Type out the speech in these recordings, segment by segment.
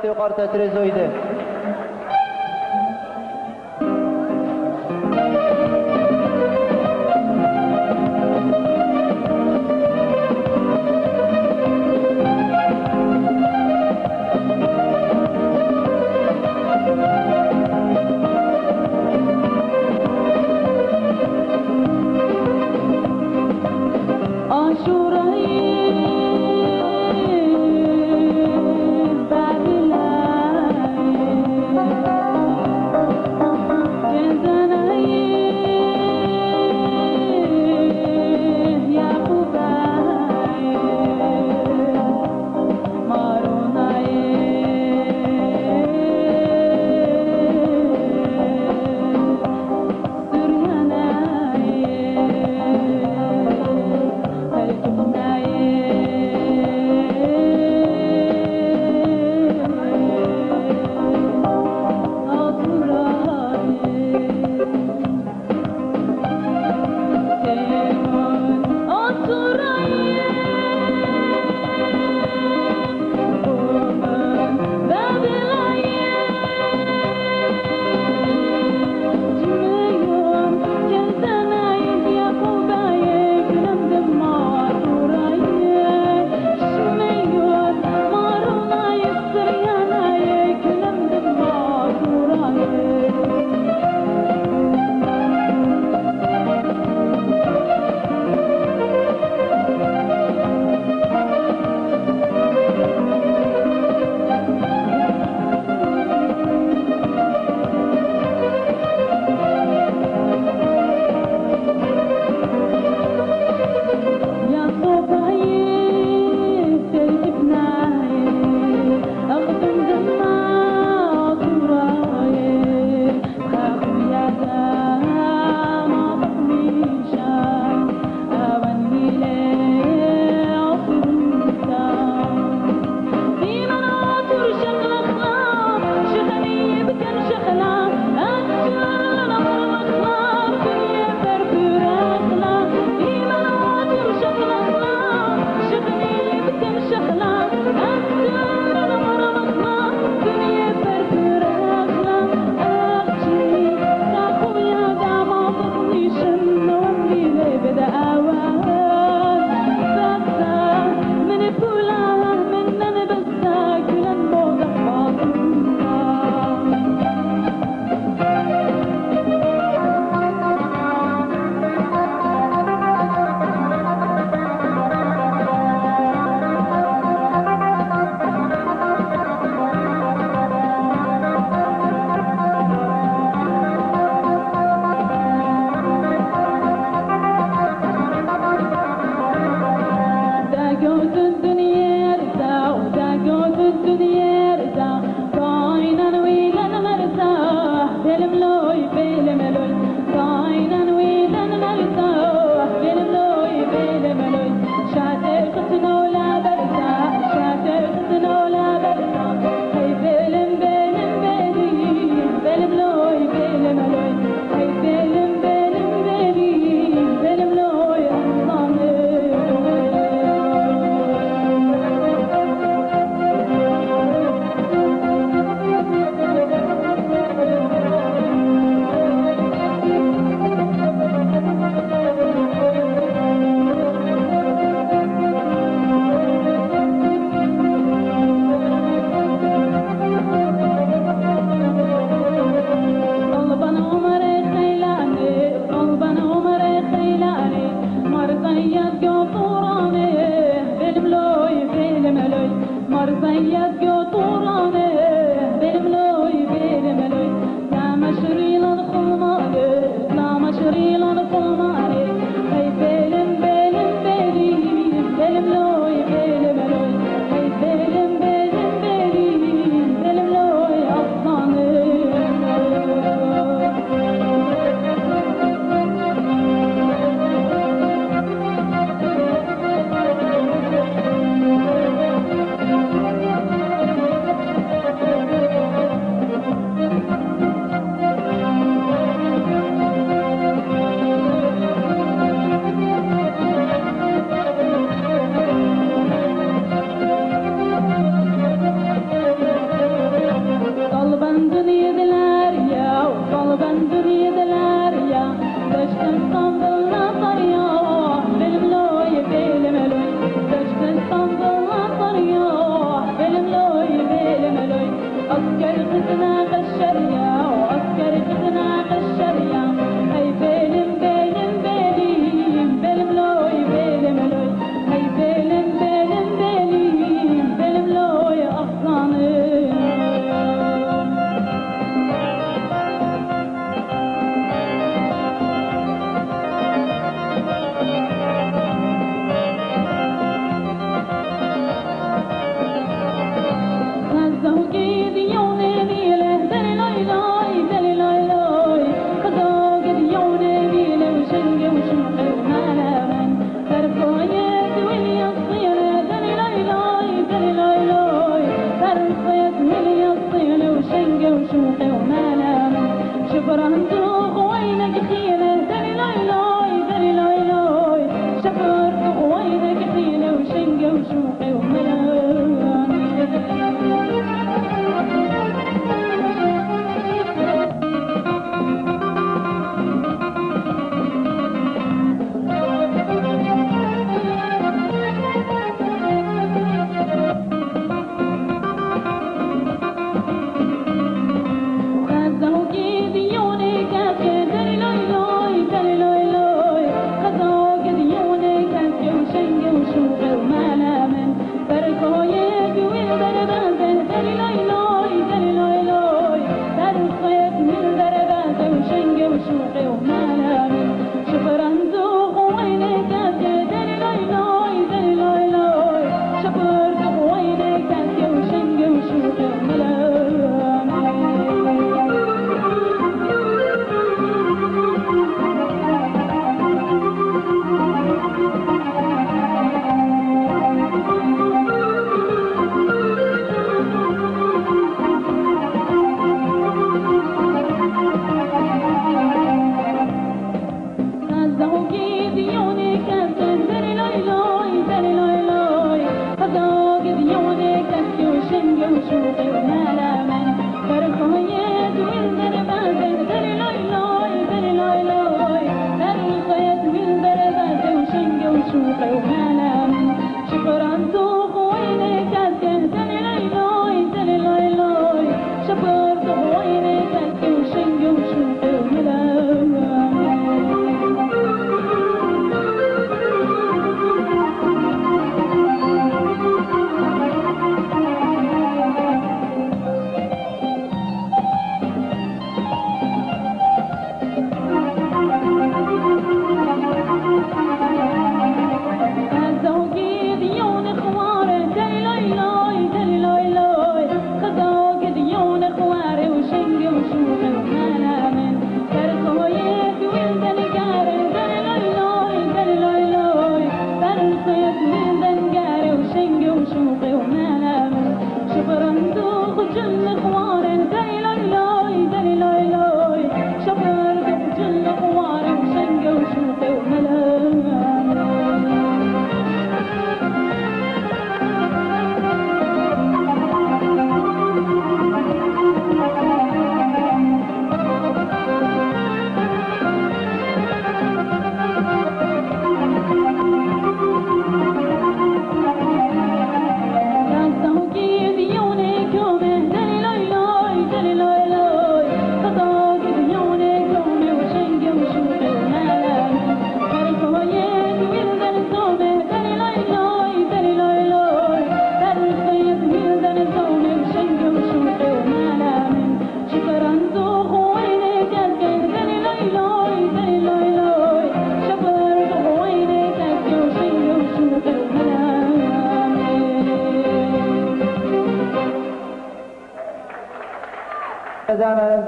ساعتی وقارت تريزو إيده.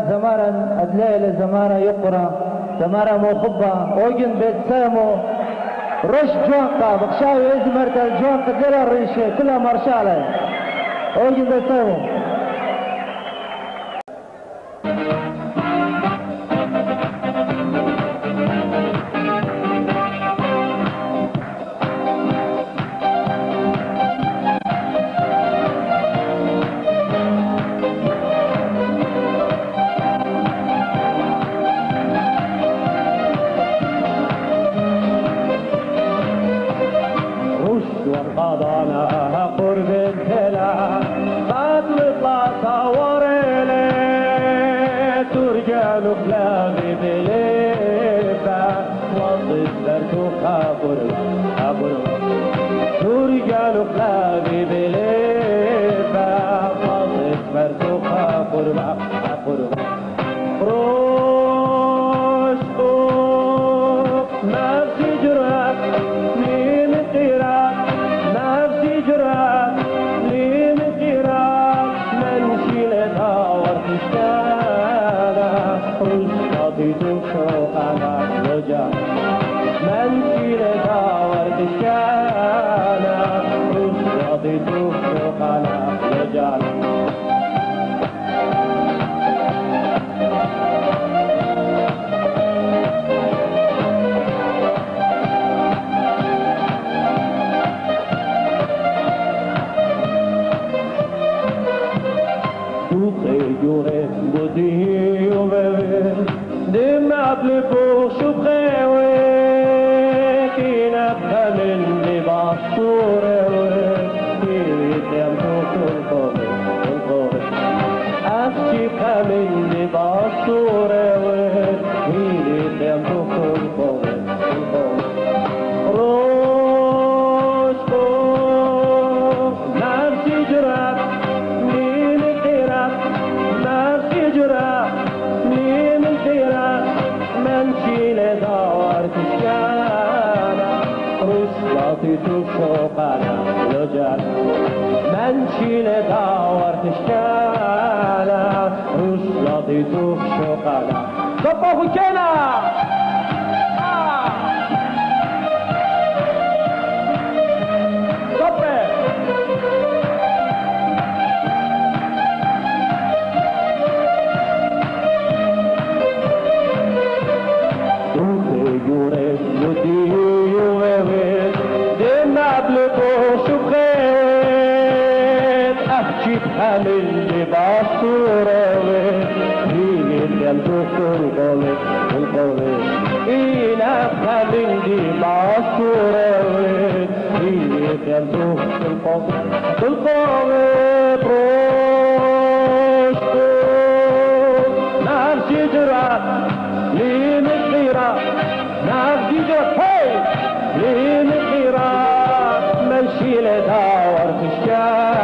زمارا أدليل زمارا يقرا زمارا مخبة أوجن bet-Samo رش جوانقا بخشاوي إزمرت الجوانقا ديال الريشة كلها مرشالة أوجن bet-Samo. شیل دار کشکانه رسلاتی تو شوقانه لجل من شیل دار کشکانه رسلاتی تو شوقانه صبحو کنه من لباس روي هي الدكتور قولي القولي إلى من لباس روي هي الدكتور القولي بروشتو نفسي جرات لمغيرة نفسي جرات هاي لمغيرة مشي لدور خشكانة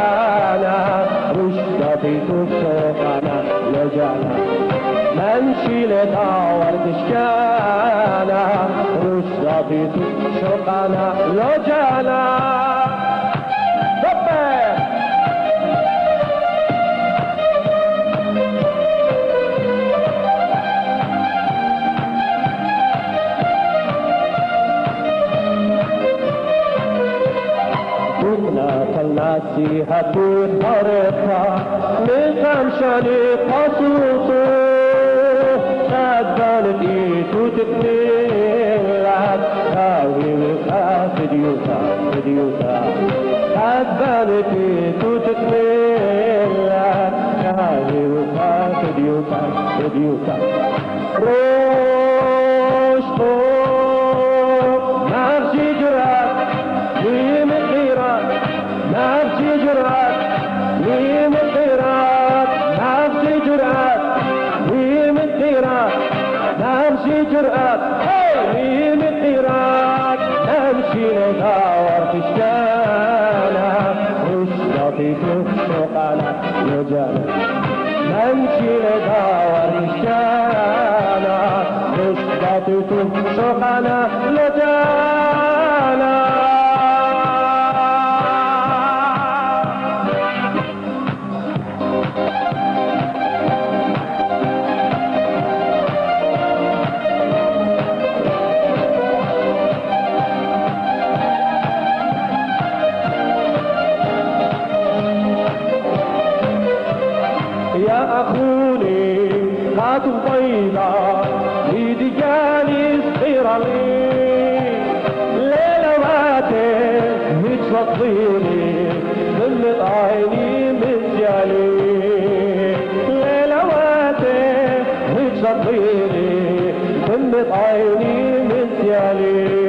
تو شوقنا لجانا منشي لدور تشكانا رشداتي تو شوقنا لجانا نصيحة طريقها من خمشاني قصوصو قدانت ايتو تتنيلات هاوي وخاف ديوتا ديوتا قدانت ايتو تتنيلات هاوي وخاف ديوتا ديوتا روشتو نفسي جرات نفسي جرأت ميم القيرات نفسي جرأت ميم القيرات نفسي جرأت ميم القيرات نمشي لدور تشكانا رشداتي تشوقنا لجانا نمشي لدور تشكانا رشداتي تشوقنا لجانا بيضاء لدياني صغيرة لي ليلواتي متفضيني ظلت عيني مزيالي ليلواتي متفضيني ظلت عيني مزيالي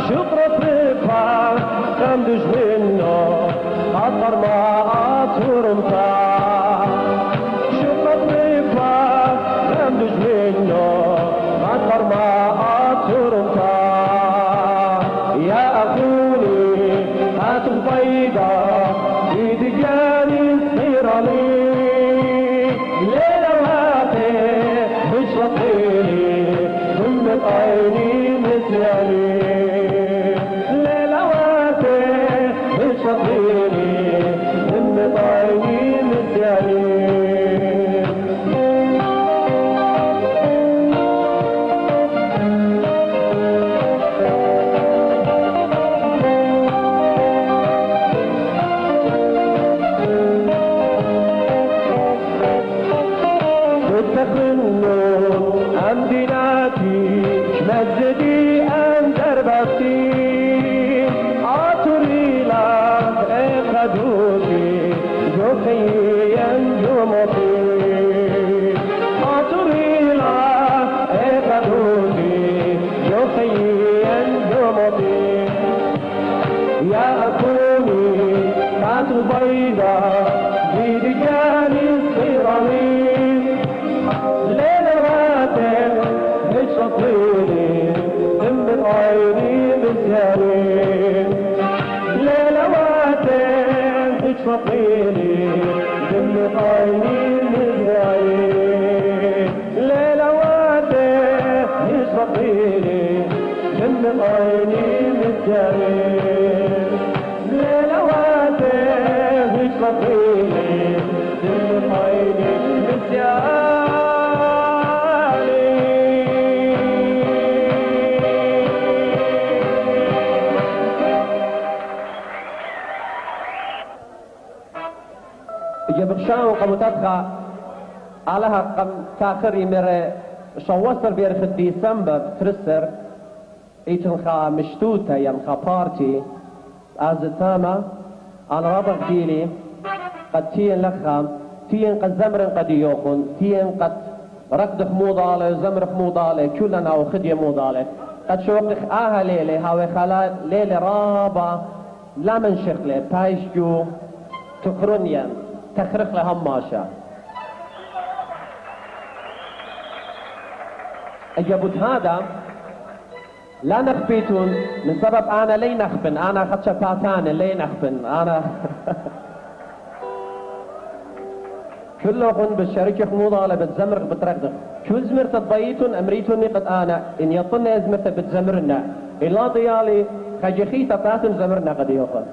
شطرة رفعة خمدش منه عطر ما عطر مطاع شطرة رفعة خمدش منه عطر ما عطر مطاع يا أخوني هات البيضة إيدياني صغيرة لي ليلة وهاتي مش رطيني ضمت عيني مثلي ليلواتي مش رطيني ضمت عيني مثلي يا أكوني كانت بيضاء برجالي الصغيرين ليلة واتر نشطيني من عيني مزهرين ليلة واتر نشطيني من عيني مزهرين ليلة واتر نشطيني من عيني مزهرين ليلة واتر نشطيني من عيني مزهرين يبخشان قمتاتها علىها قم تاخري مرة شوصر بيرخ ديسمبر فرسر ايتنخا مشتوتة ينخا بارتي ازتاما على رابع ديلي قد تين لخا تين قد زمرن قد يوخن تين قد ركض خموضالة زمر خموضالة كلنا وخدية موضالة قد شوقخ آها ليلة هاوي خلا ليلة رابع لا من شغلة بايشجو تخرنيا تخرخ لهم ماشا أجابت هذا لا نخبيتون من سبب أنا لي نخبن أنا خدش باتان لي نخبن أنا كلهم بالشركة خموضة بتزمر بترقدق شو زمرت الضيتون أمريتوني قد أنا إن يطلنا زمرت بتزمرنا إلا ضيالي خجخيتا باتن زمرنا قد يوخن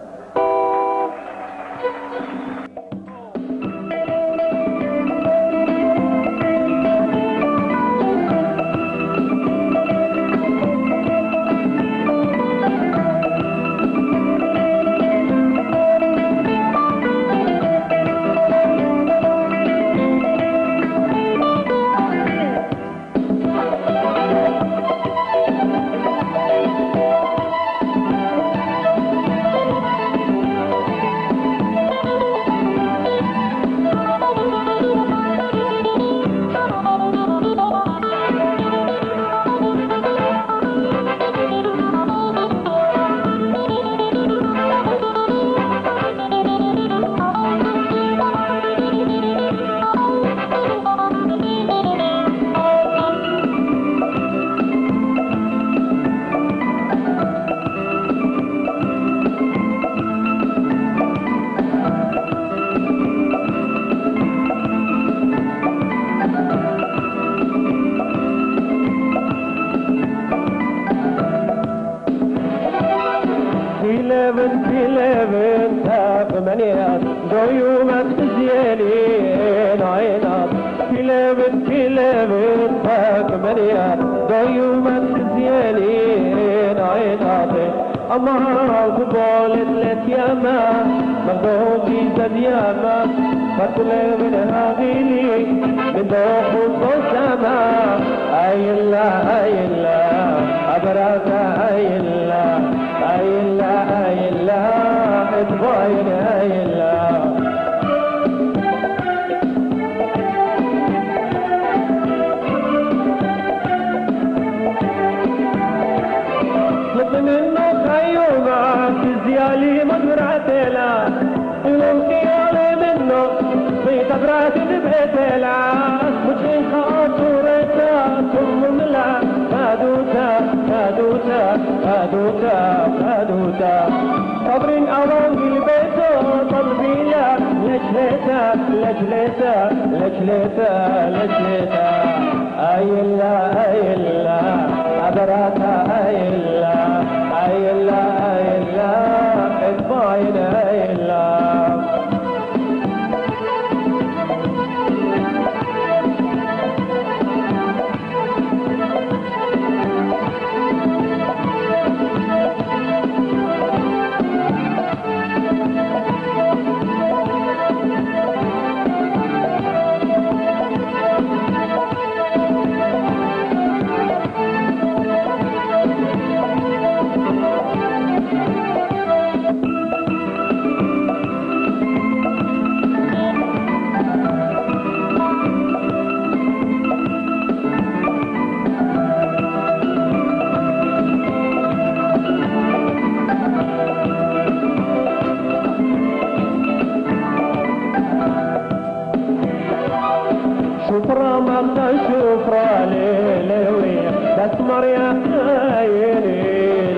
اسمر يا خايني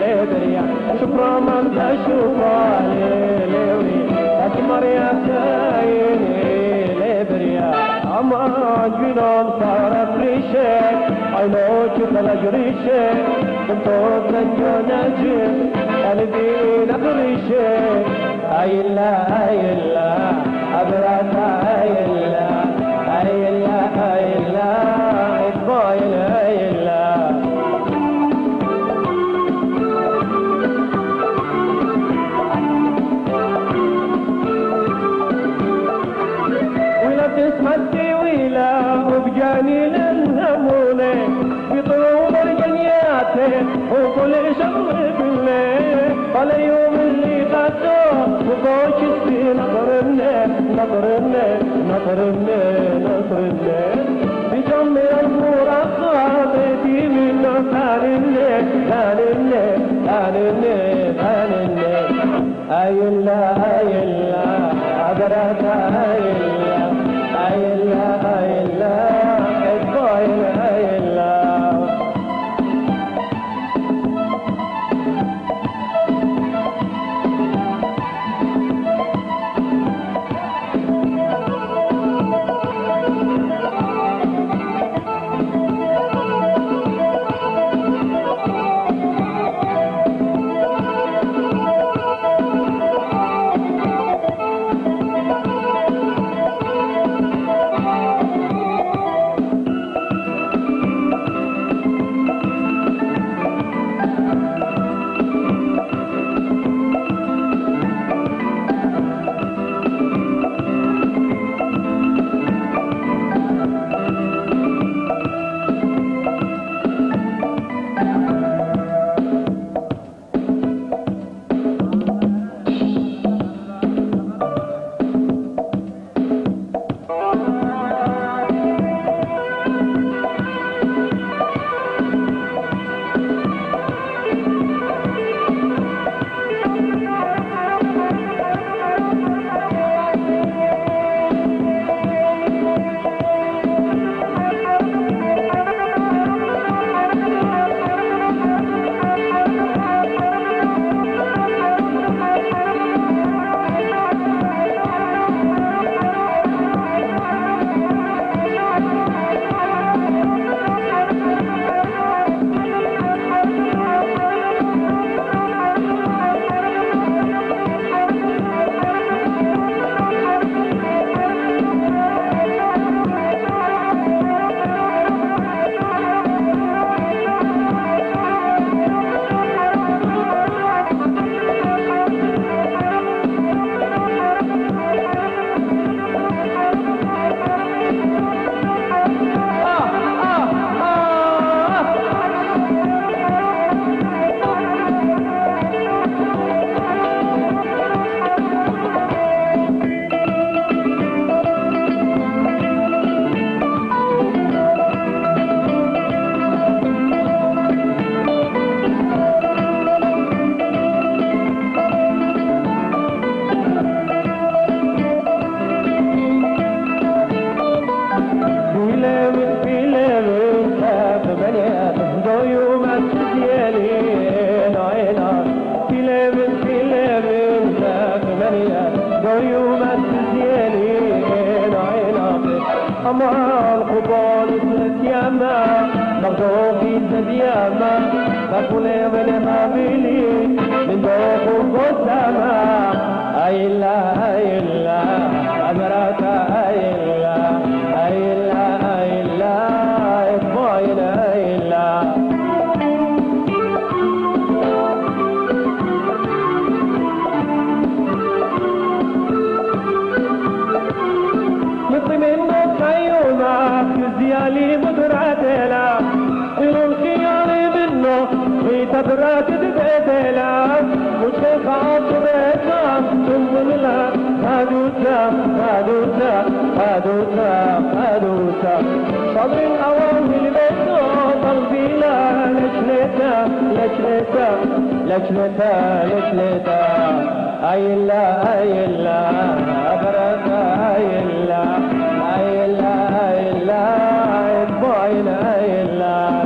ليبريا شكرا من تشوفا ليلي اسمر يا خايني ليبريا اما جنون صارت ريشك عينوك تلجريشك انتو تنجو نجم قلبي نقريشك ايلا ايلا ابراتا ايلا ايلا ايلا اطبايل ايلا ولا تسمتي ولا وبجاني للهمونة بطول الجنياتي وكل شغل بالليل على يوم اللي غدوه وضوش السين نطرني بجمع الفورة خاطتي منه ثانني أيلا عبرت أيلا الطايل أيلا أمان قبال اليما نغدو في الزبيامة فكل من هاملي من دوق القسامة أيلا أمرك أيلا إطبايل أيلا زيالي مدراتنا إلو الخيار منه ويتبرات بيتنا وشيخ عصرنا ثم لا هادوتا صبر الأوامر بيتو قلبي لا لجلتا أيلا أبرتا أيلا إطبايل أيلا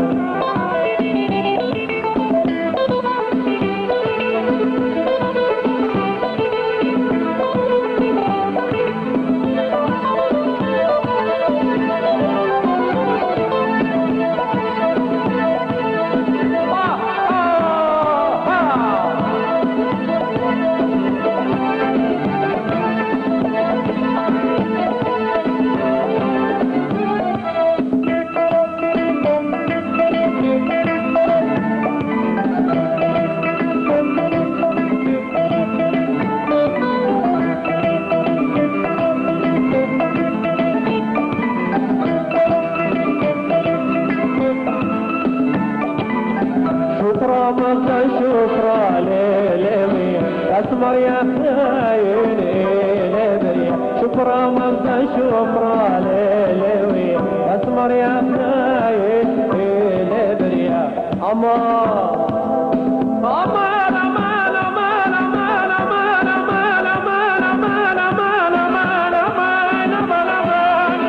خاين لبريا شكرا مبدا شكرا للوي اسمر يا خاين لبريا امان امان امان امان امان امان امان امان امان امان امان امان امان امان امان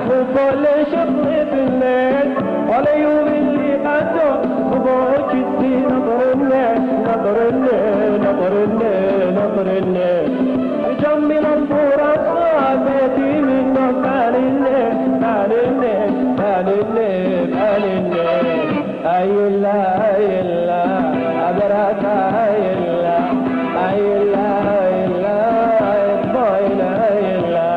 خبال شطر الليل ولا يوم اللي قدر خبوك الدي نظر الليل نظر الليل نظر الليل نظر الليل جمل الفرص صابتي من قال الليل قال الليل قال الليل قال الليل اي الله اي الله ابرك اي الله اي الله اي الله اطمئن اي الله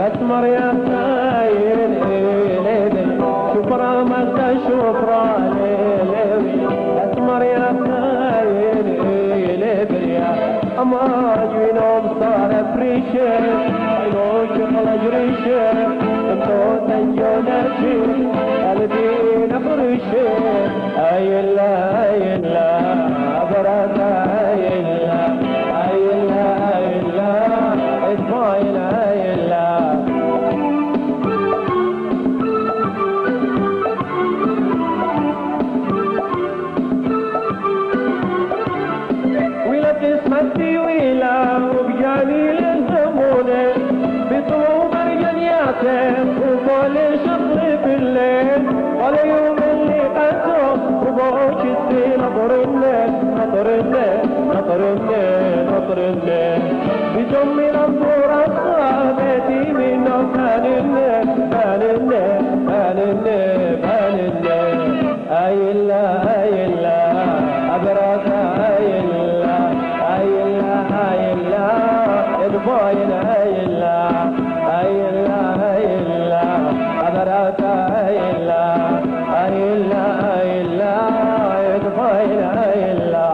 اسمر يا خاين ليلي شفرة ما شفرة ليلي اسمر يا خاين ليلي اما جينوم صار فريشة لو شغل جريشة انتو تنجونتي قلبي نفرشة ايلا ايلا برد ايلا ايلا ايلا اسماعيل ايلا ويلا تسمتي ويلا وبجاني للزمونة بطلوب رجلياتك وكل شطر بالليل ولا يوم اللي قدره وبوش السين نطرني بجمي نطور الصابتي منه فانني ايلا ابرك ايلا ادباين ايلا ابرك ايلا ادباين ايلا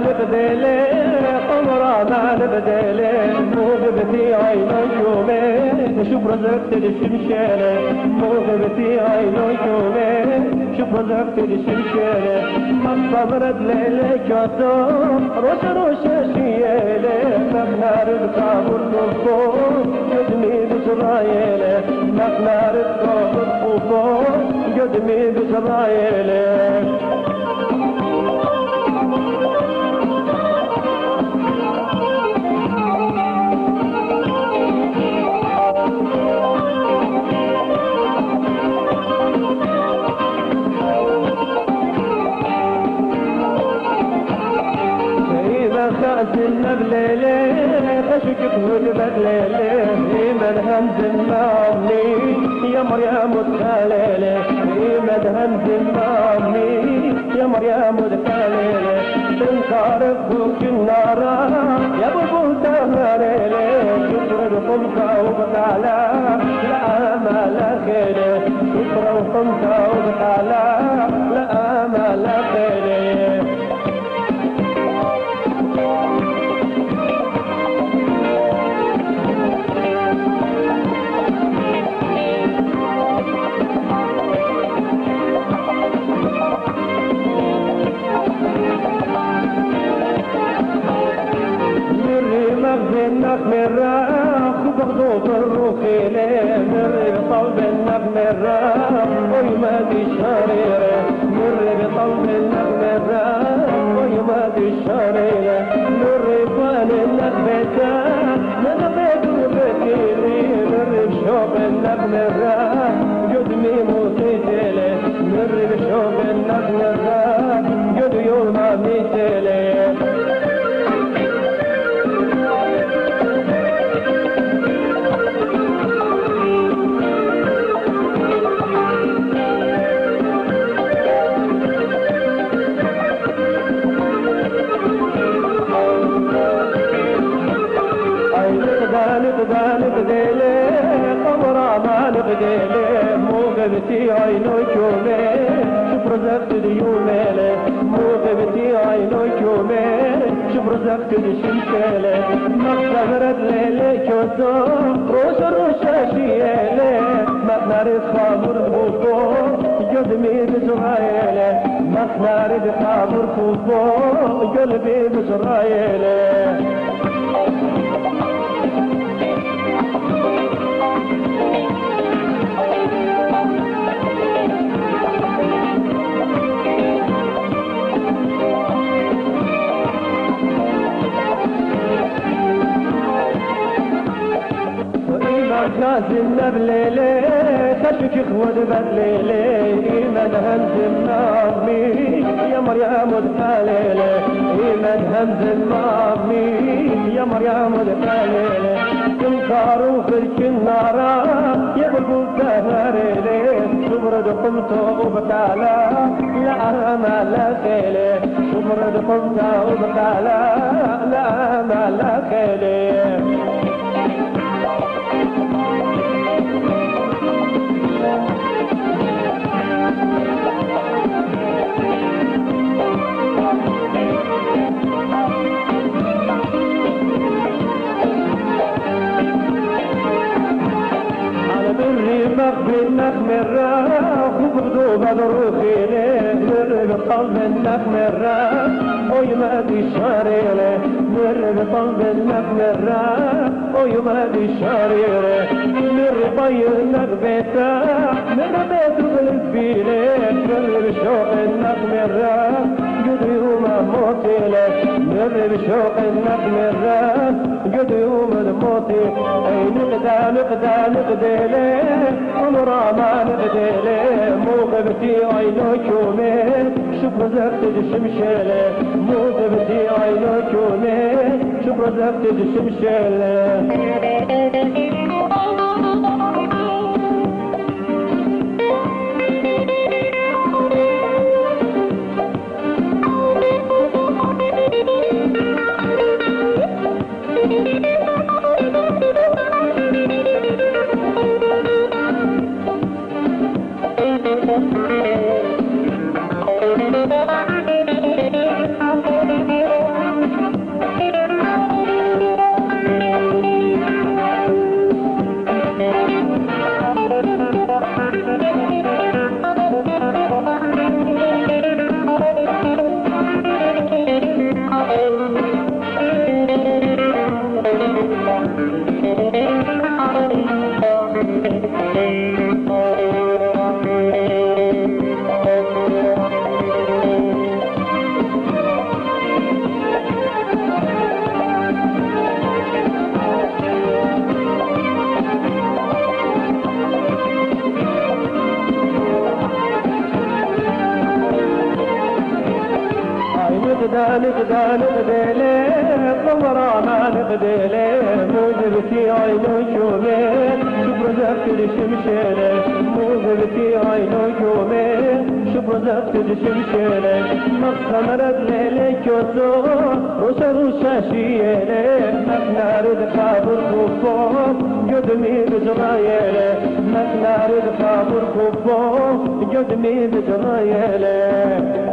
نبدلي قمرة ما نبدلي مو غبتي عينو يومين شوف رزقت الشمشيرة مو غبتي عينو يومين شوف رزقت الشمشيرة الصبر بليلة كاتو روش شيالة مخنار بكابر نفو قدمي بسرايلة مخنار بكابر نفو قدمي بسرايلة خازن بليلي خشك تهود بليلي من همز مامي يا مريم متخليلي من همز مامي يا مريم متخليلي تنكار فوق النار يا بابو تهريلي شكر الخمسة وبتعالى لا ما خيري شكر الخمسة وبتعالى لا ما خيري مرة خبغ دوب الروخي ليه مرة طول النغمة الراب ويمادي الشريرة مر بطلب النغمة الراب ويمادي الشريرة مر بطال النغمة نغمة وبكيلي مر بشوق النغمة الراب قدمي موسيتيلي مر بشوق النغمة الراب قد يوم ميتيلي نقديلي قمرة ما نقديلي مو غبتي عينو كومي شوف رزقت ديوميلي مو غبتي عينو كومي شوف رزقت دشمشيلي مقصد ليلي كوتو روش الرشاشيلي ما نعرف خامر بوكو قدمي بزرايلي ما نعرف خامر بوكو قلبي بزرايلي لازم نبليلي خشك خود بدليلي إيمان همز النظمي يا مريم ودخليلي إيمان همز النظمي يا مريم ودخليلي تنكارو خلك النارا يبقوا سهريلي شبرد قمتو وبكالا لا أمال خيلي شبرد قمتو وبكالا لا أمال خيلي النغمة الراح وبغدو بدروخيلي مر بقلب النغمة الراح ويمادي الشريرة مر بقلب النغمة الراح ويمادي الشريرة مر طي النغمة من بيت بالفيلي مر بشوق النغمة الراح قد يوم موتيلي مر بشوق النغمة الراح قد يوم الموتي اي نقدالي عمرا ما نقديلي مو غبتي عينو كومي شوف رزقت الشمشيلي مو غبتي عينو كومي شوف رزقت الشمشيلي نقديلي قمرا ما نقديلي مو غبتي عينو كومي شوف رزقت الشمشيلي مو غبتي عينو كومي شوف رزقت الشمشيلي مقصمرد ليلي كوتو روشا روشا شيلي مكنارد خابر خوفو قدمي بجرايلي مكنارد خابر خوفو قدمي بجرايلي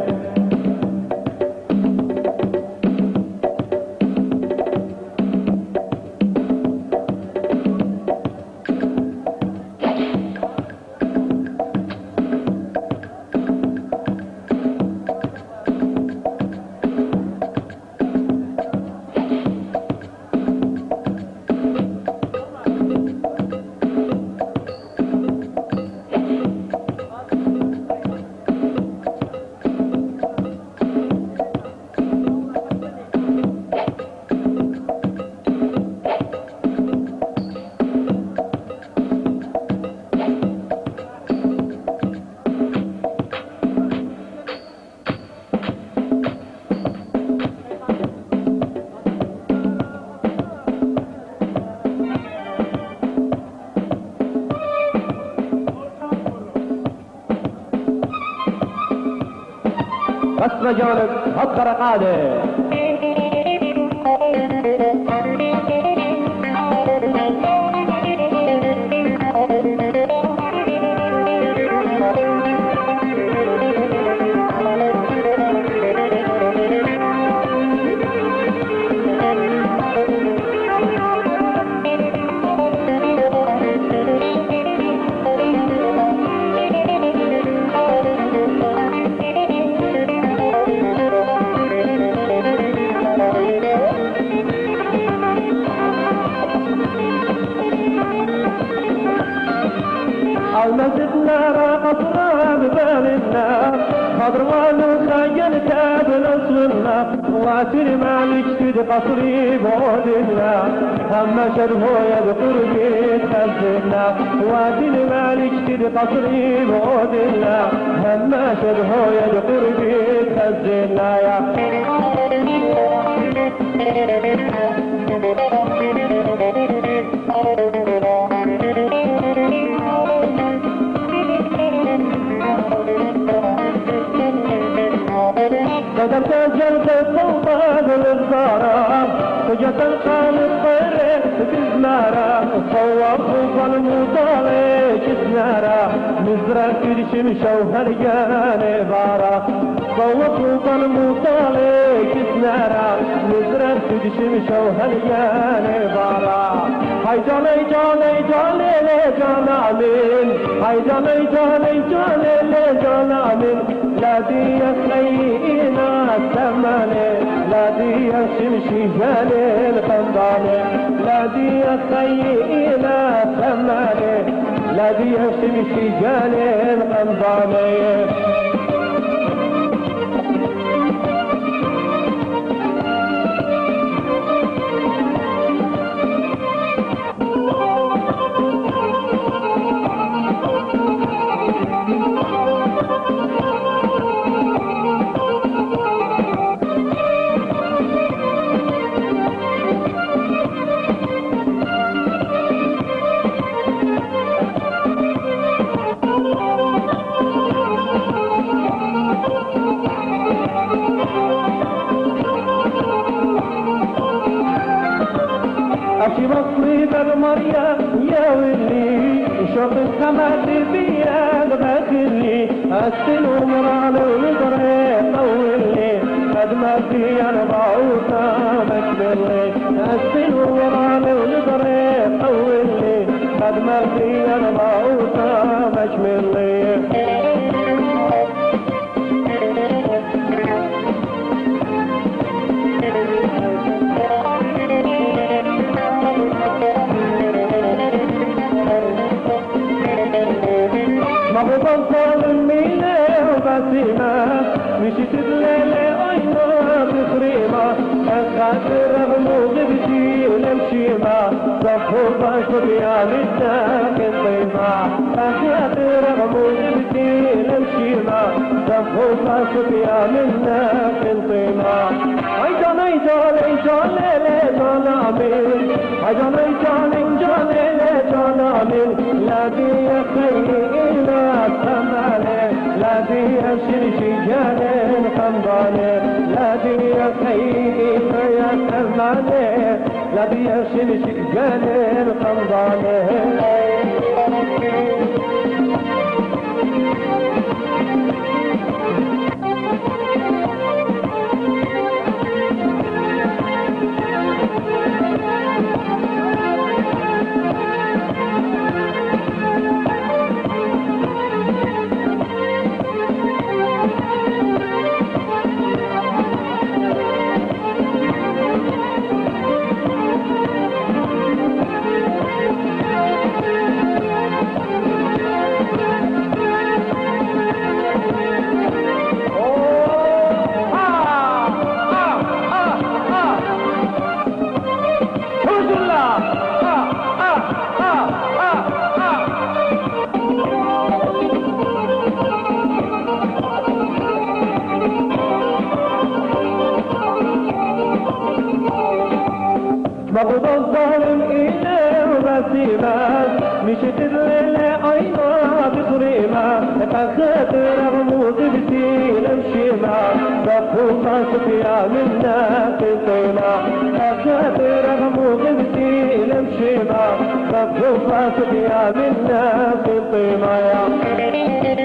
غصب جانب أطر قاده المسجدنا قصرها ببالنا خضروان خيل كابل اسمنا واسر مالك سيد قصري بودنا هم شرهويا بقربي تخزنا واسر مالك سيد قصري بودنا هم شرهويا بقربي تخزنا يا قدرت جلد الصوبان للزارة فجأة القام الطير في الزمارة صور خوف المطالع جسنارة مزرع كرشم شوهر جاني بارة صور خوف المطالع جسنارة مزرع كرشم شوهر جاني بارة هاي جاني جاني جاني لي جانا من هاي جاني جاني جاني لي جانا من لا دي خيئنا الثماني لا دي شمشي جاني القنضاني لا دي خيئنا الثماني لا دي شمشي جاني القنضاني أشي مصيب المريا يا ولي شوف السماء بيا بخلي أسل ومرال ونظري طولي قد ما في أنا بعوثة مكبلي أسل ومرال ونظري طولي قد ما في أنا بعوثة مكبلي مغضب الميلة وبسيمة مشيت الليلة عينا بخريمة أخاطر رغم غبتي ولمشيمة صفو باشر يا مداك الطيمة أخاطر رغم غبتي ولمشيمة صفو باشر يا مداك الطيمة عيجان عيجان عيجان ليلة عمين عيجان عيجان عيجان ليلة عمين لا دي خيئنا الثماني لا دي شرشي جاني القنضاني لا دي خيئنا يا الثماني لا دي شرشي جاني القنضاني مغض الظالم إليه وبسيمة مشيت الليلة عينا بخريمة خاطر رغم وغبتي نمشي معك بفوقك يا منا في طيمة أخافي رغم وغبتي نمشي معك بفوقك يا منا في طيمة يا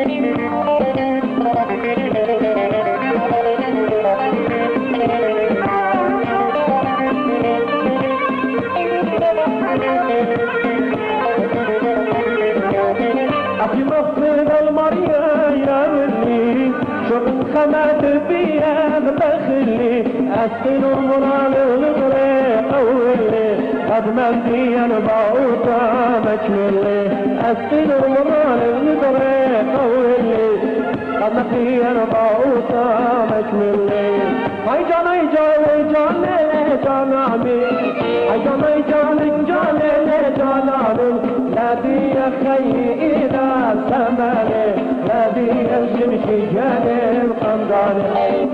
أخي مفرد المريا يا ولي شغل خمات بيا بخلي أسكن مرال الغريق أولي قد مجدي أنا بعوطة مجملي أسكن مرال الغريق أولي قد مجدي أنا بعوطة مجملي هاي جانا جانا جانا جانا عمي هاي جانا جانا جانا جانا عمي لا دي يا خيي سماني نادي الشمشي جاني القمضاني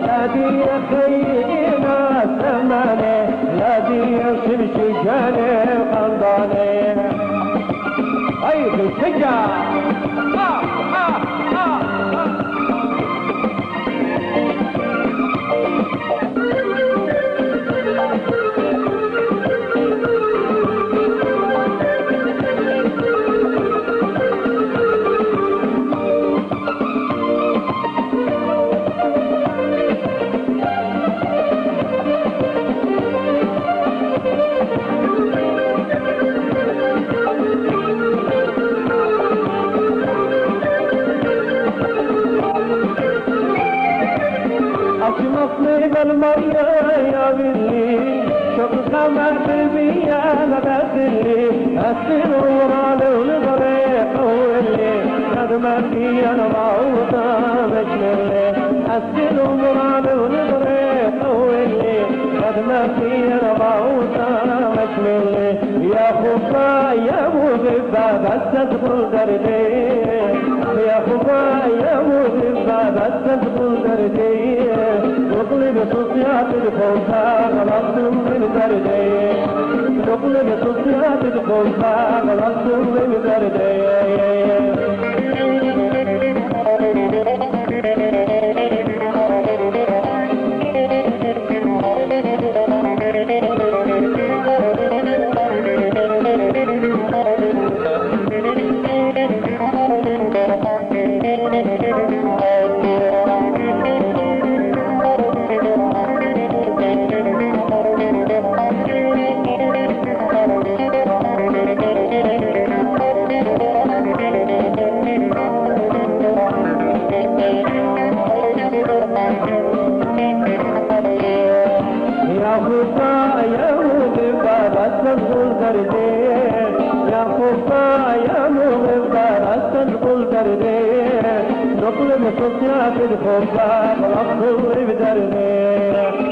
نادي خينا سماني نادي الشمشي جاني القمضاني أي بالسجا مصيب المريا يا بلي شوف خمات بيا انا بخلي اسير ورالي والغريق واللي خدمة في انا معوضة مجملي اسير ورالي والغريق واللي خدمة في انا معوضة مجملي يا خفا يا مغبة بس تدخل دردي يا خفا يا مغبة بس تدخل دردي نقلب صوصيات الخوفا غلط من دردي نقلب صوصيات الخوفا غلط من دردي نقلب صوصيات الخوفا غلط بدردي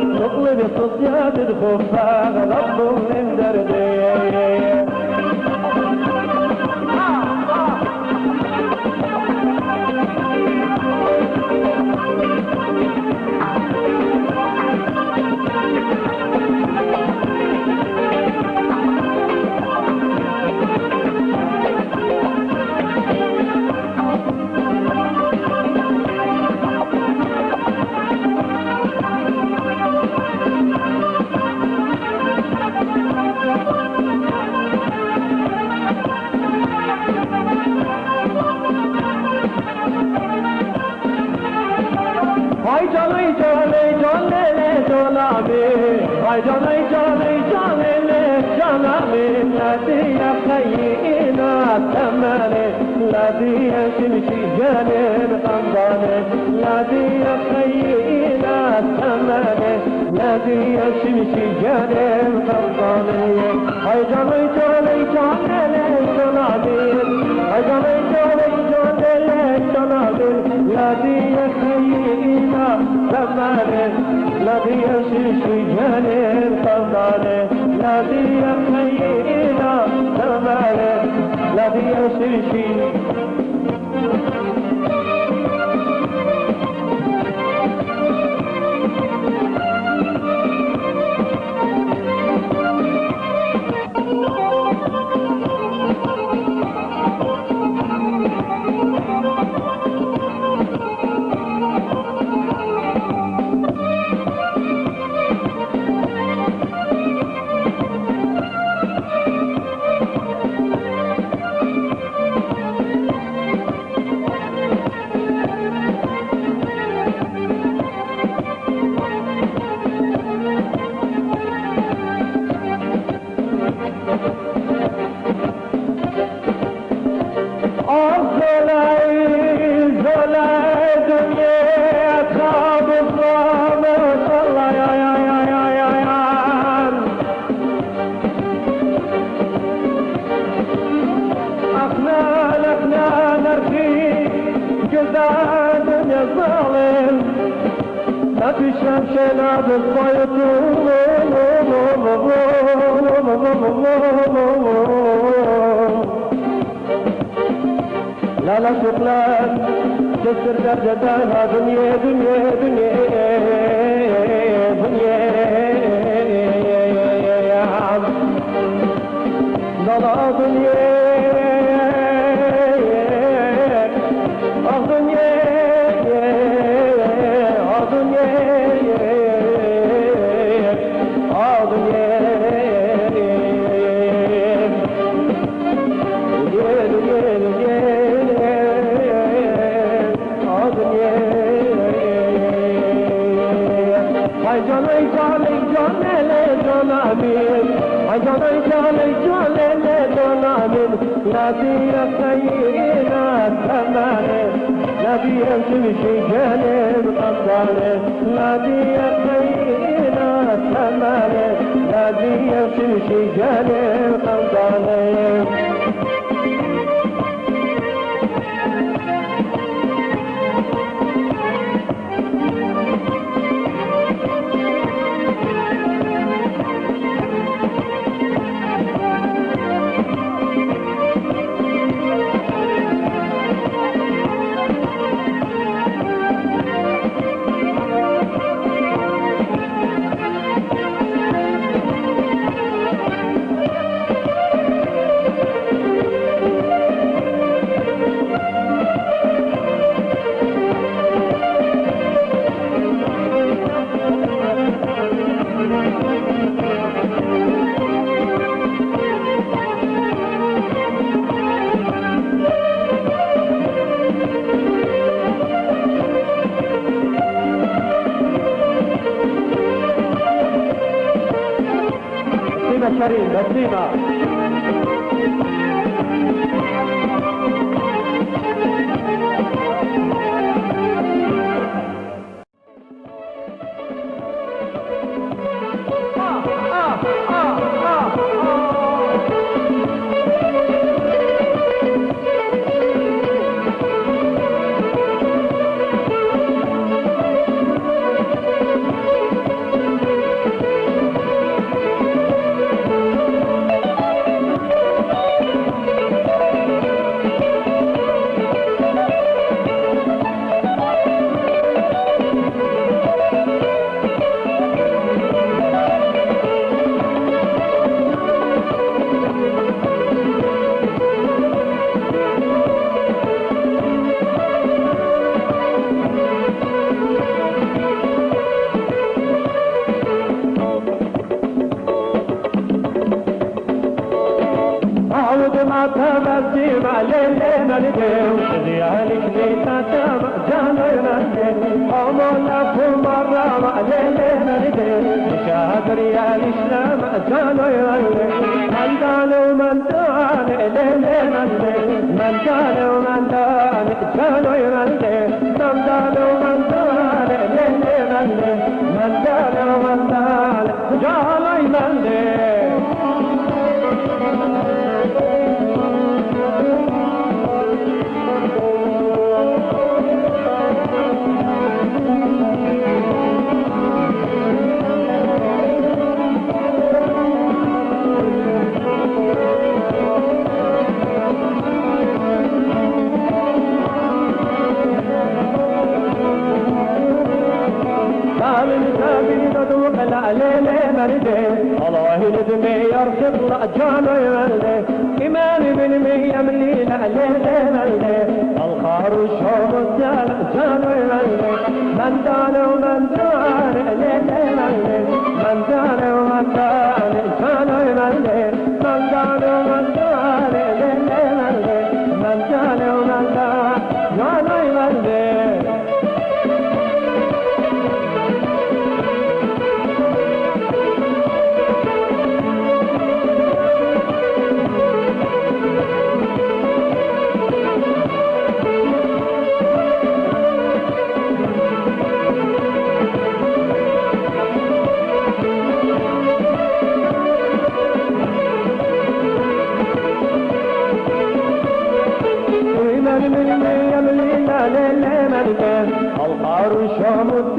نقلب صوصيات الخوفا غلط بدردي دنيا تخاف الظلام الله يا احنا نرخي جزاء دنيا ظالم ما في شمشنا بالصيطون لا لا شغلان كسر درجتها دنيا دنيا دنيا دنيا يا عم لا دنيا نبي خيرنا ثمانه نبي تمشي جانب قطانه نبي خيرنا ثمانه نبي تمشي جانب قطانه كريم بسيمة تبسم علينا نلقيو غيالك ليتا جانا ينادي أمونا في مرة علينا نلقيو شهد ريال إسلام جانا ينادي من دان ومن دان إلينا نلقي من دان ومن دان جانا ينادي من دان ومن دان إلينا نلقي من دان ومن دان جانا ينادي الله ندمي يرشد رجانا يملي إيمان بن ميم لينا ليلة ملي الخار الشوم الزال جانا يملي من دان ومن دان ليلة ملي من دان ومن دان جانا يملي من دان ومن دان ليلة ملي من دان ومن دان جانا يملي منده القار شامت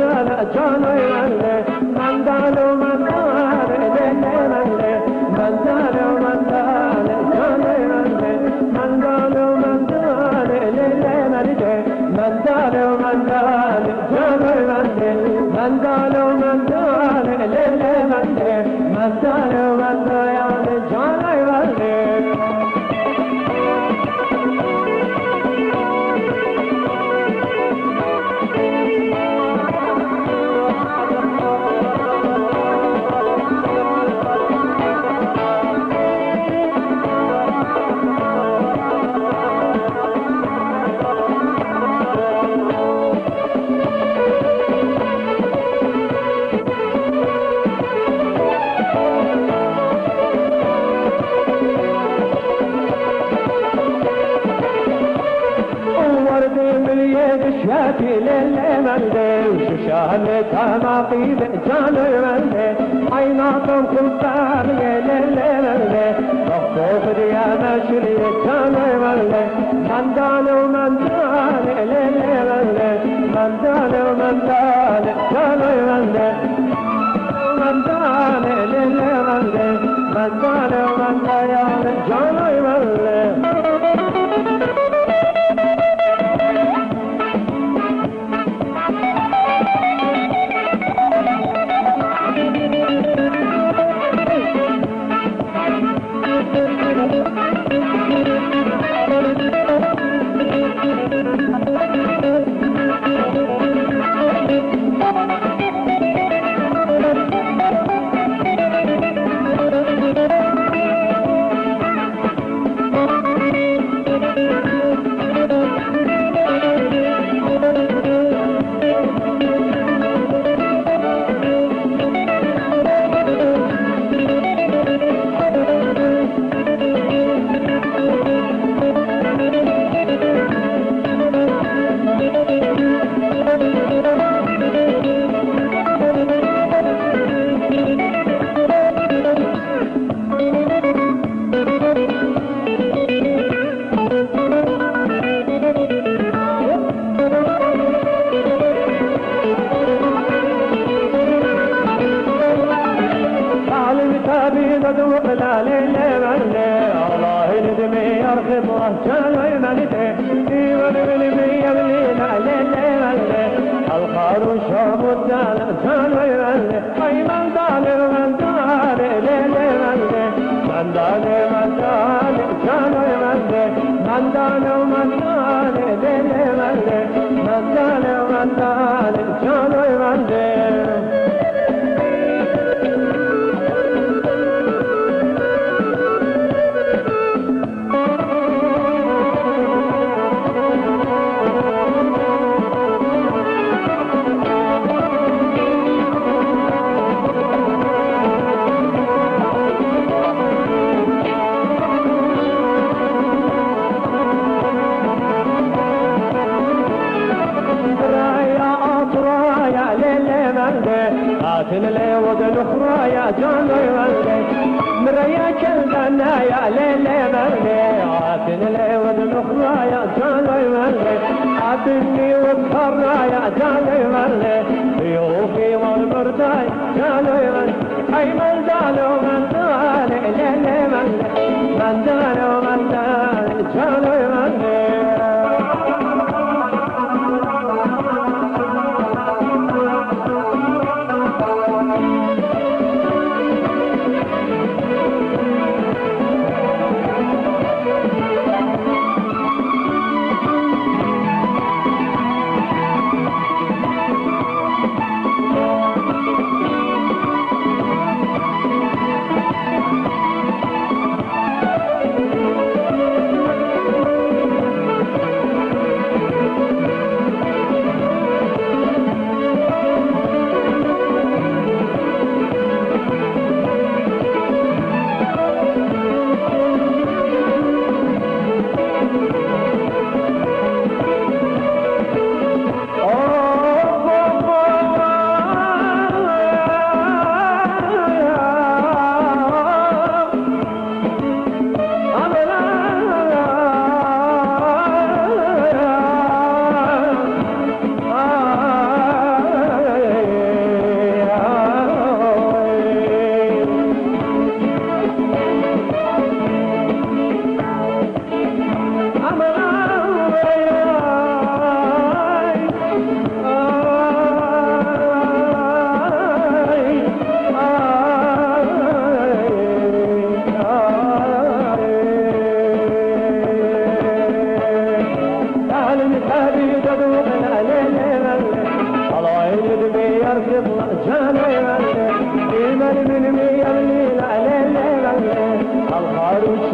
جانوی منده مندالو مندال لیلی منده مندالو مندال جانوی منده مندالو مندال لیلی منده مندالو مندال جانوی منده مندالو مندال لیلی منده مندالو مندال جانوی منده شافي للمنده وششامة عماقيب جانو منده عيناتهم كفار للمنده مخطوف ديانا شري جانو منده مندانو مندان للمنده مندانو مندان جانو منده مندان للمنده مندانو مندان جانو منده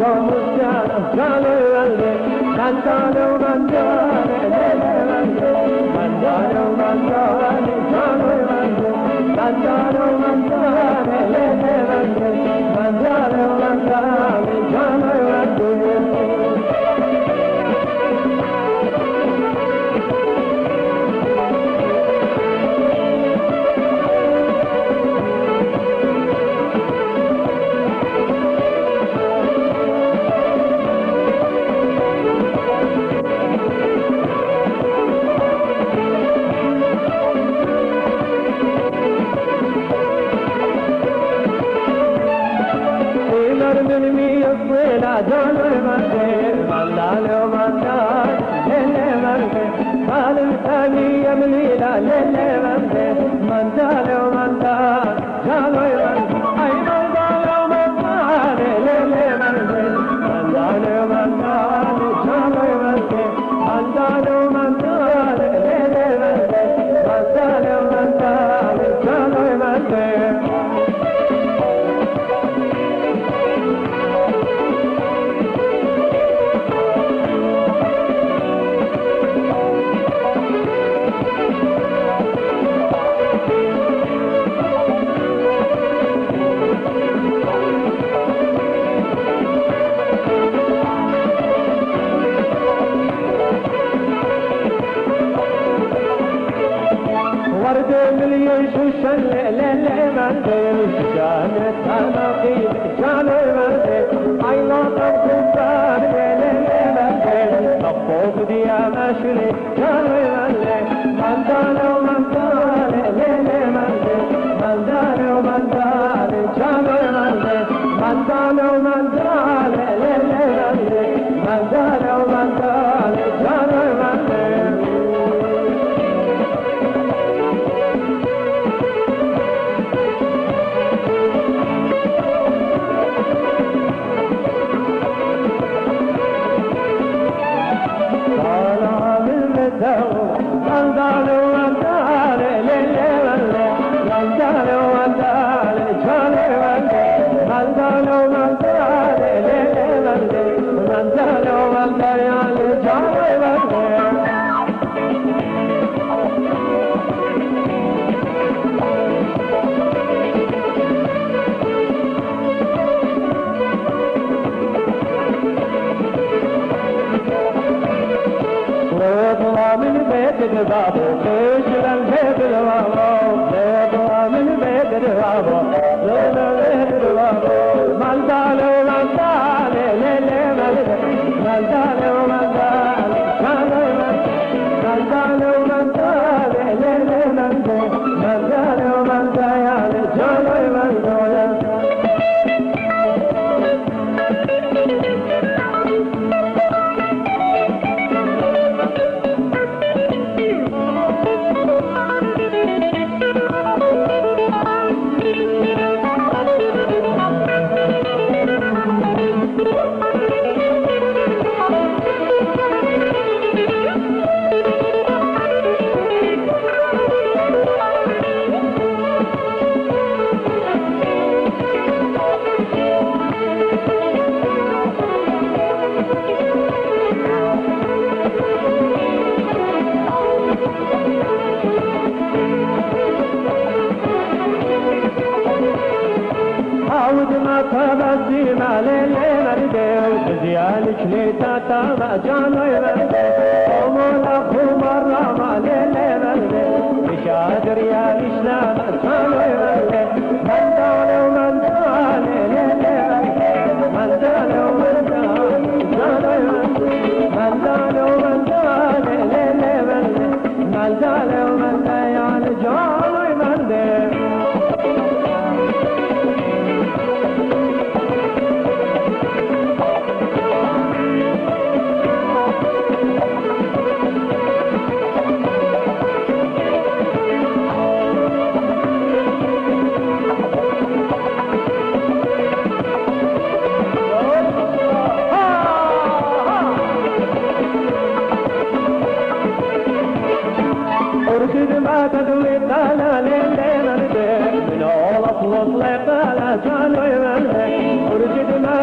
şomuz canım canı verdi mandale mandale lele verdi mandale mandale canı verdi mandale mandale lele verdi mandale mandale canı verdi.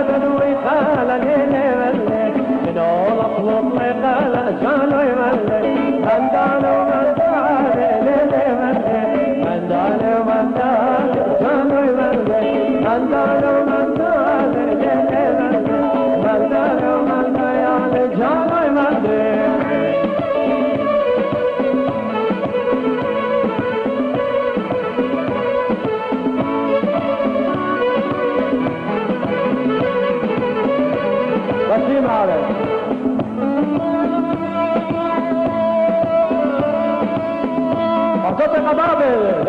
بدوي خال ليلي ملي من أول أطلب مقال جانوي ملي من دالو من دال ليلي ملي من دالو من دال جانوي ملي من دالو من دال ليلي ملي من دالو من دال جانوي ملي بسيم عليك أعطتك قبابل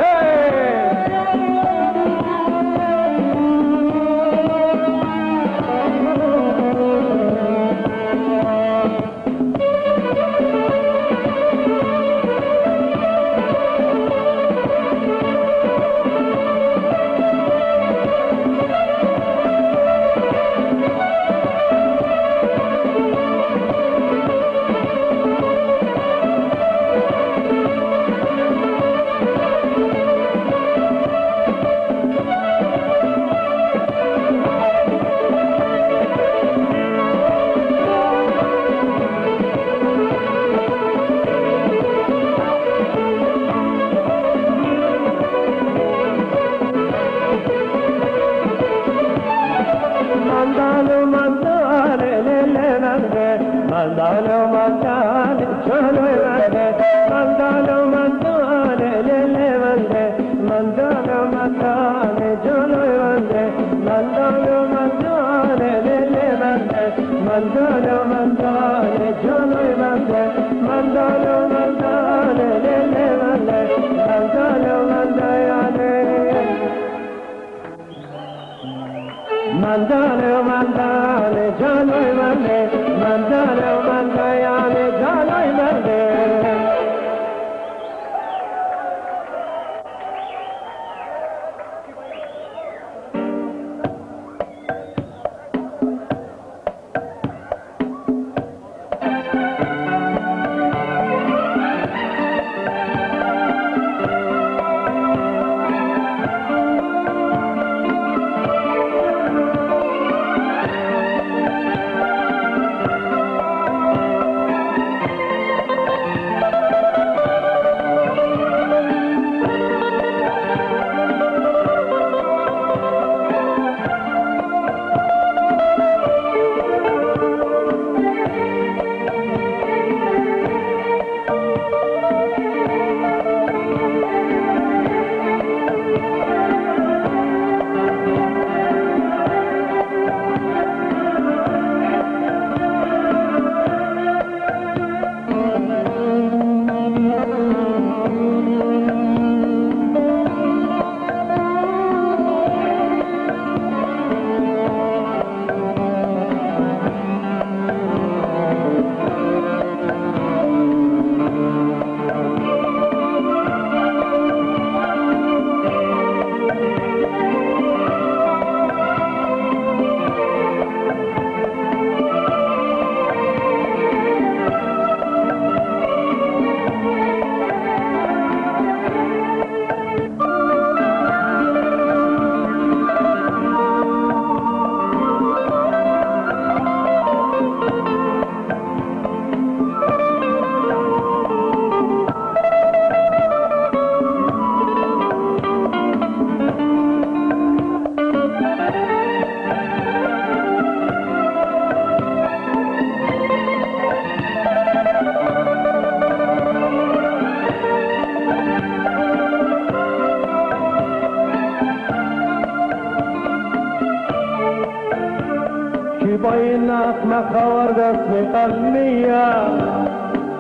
باينك مخار دسمي قلمية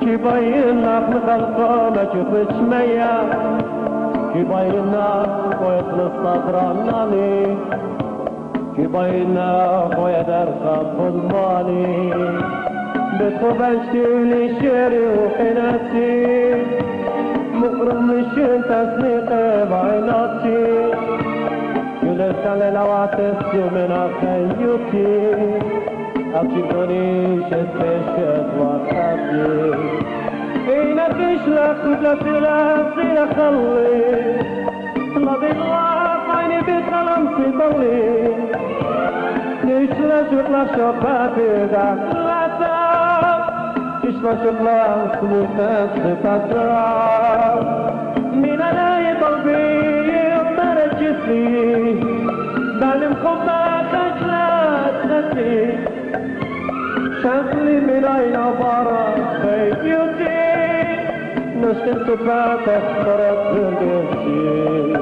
كي باينك مخلقة شوفش مية كي باينك ويخلص صدراناني كي باينك ويدرخب ظلماني بتقبلشي لي شيري وحناتي مقرمشين تسنيقي بعيناتي كل لواتس من خيوتي أبشكوني شتشت وقتي إين تشلق بلاسي أخلي لضي الواقع عيني بكلام في ضلي تشلا شغلا شوفها بدا تشلا شغلا سموتا صفاتها من علي قلبي مرجسي بعلم خبا خجلات خسي شكلي من عين عبارة بيوتي نسكن صفات اخترت بردسي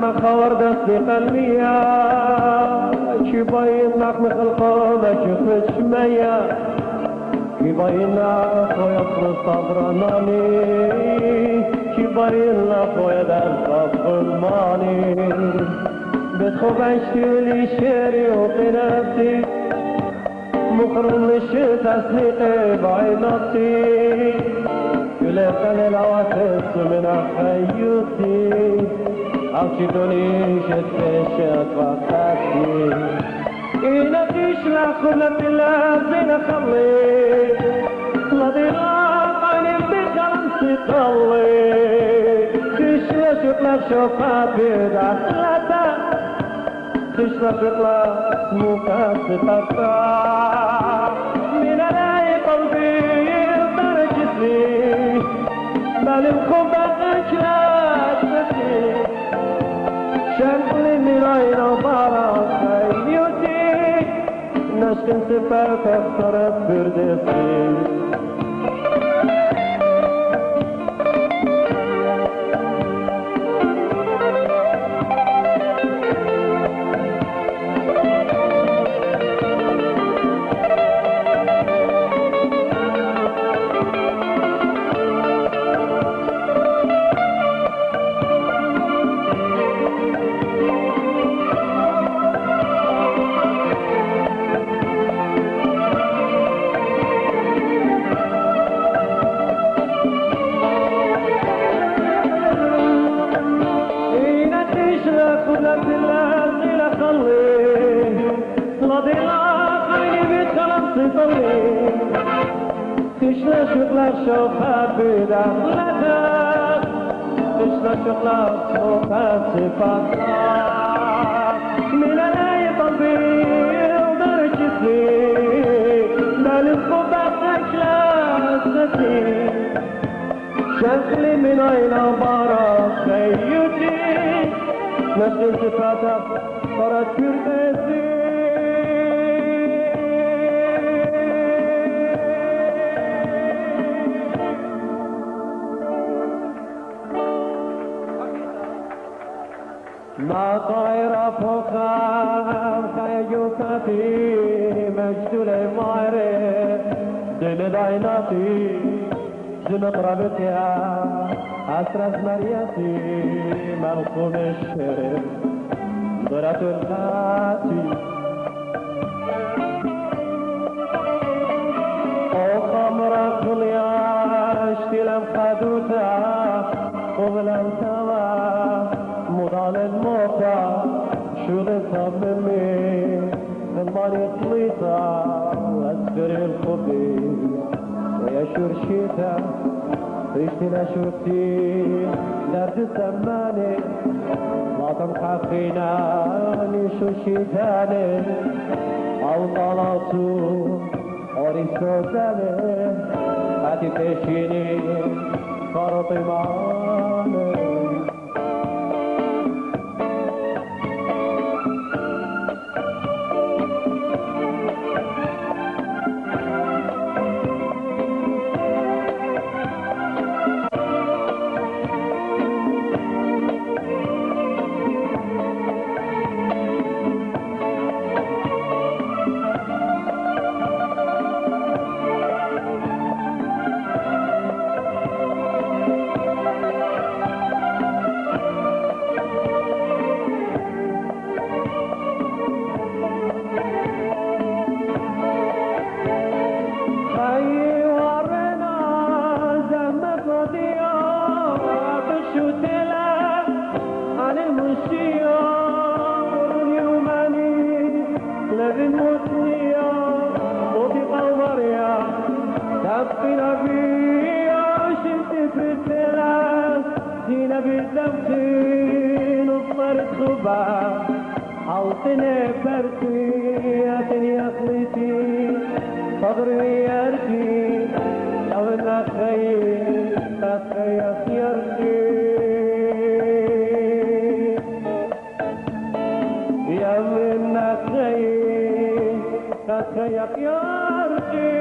مخاور دستي قلبية شي باينك مخلقة ما شفتش مية شي باينك خويا صبراناني شي باينك خويا دار ظلماني بتخوف عشتي لي شاري وقناتي مقرن للشتا سنيقي بعيناتي يلاقاني العواطف من خيوتي أمشي دوني شتفشت وقتي إنا تشلع خلة الله زين خلي لدي عيني بكلم سيطلي تشلع شكلك شوفها بيدع ثلاثة تشلع شكلك سموكا صفتا من علي قلبي برجسي بل الخبة أجلات نفسي شكلي من عين عبارة خيوتي نسكن صفات اخترت بردسي تشلا شغلك شوفها بدا غلطك تشلا شغلك شوفها صفاتها من علي قلبي وبرجسي بل الخبط أجلس نسي شكلي من عين عبارة خيوتي نسي صفاتك صارت بردسي ما طائر فوقها خيوكتي مجدول معرف دل عيناتي زنق ربطها أسرز مريتي ملقوم الشرف ضرة الخاتي وخمرة خليا اشتلم خدوتا قبل سوا مضال الموقع شغل صممي الماني طليطة واسفر الخبي ويا شرشيتا ريشتنا شوفتي درد سماني ما تمحقينا نشو شيتاني او طلعتو اوري سوزاني هاتي تشيني فرطي معاني المثنية موسيقى ومريا تبقينا فيها شلت في الثلاث جينا بالتمثيل وصرت صباح حوطني برتي يا خليتي صدري يرجي شغلنا خير تخير يرجي يا منا خير تخير يرجي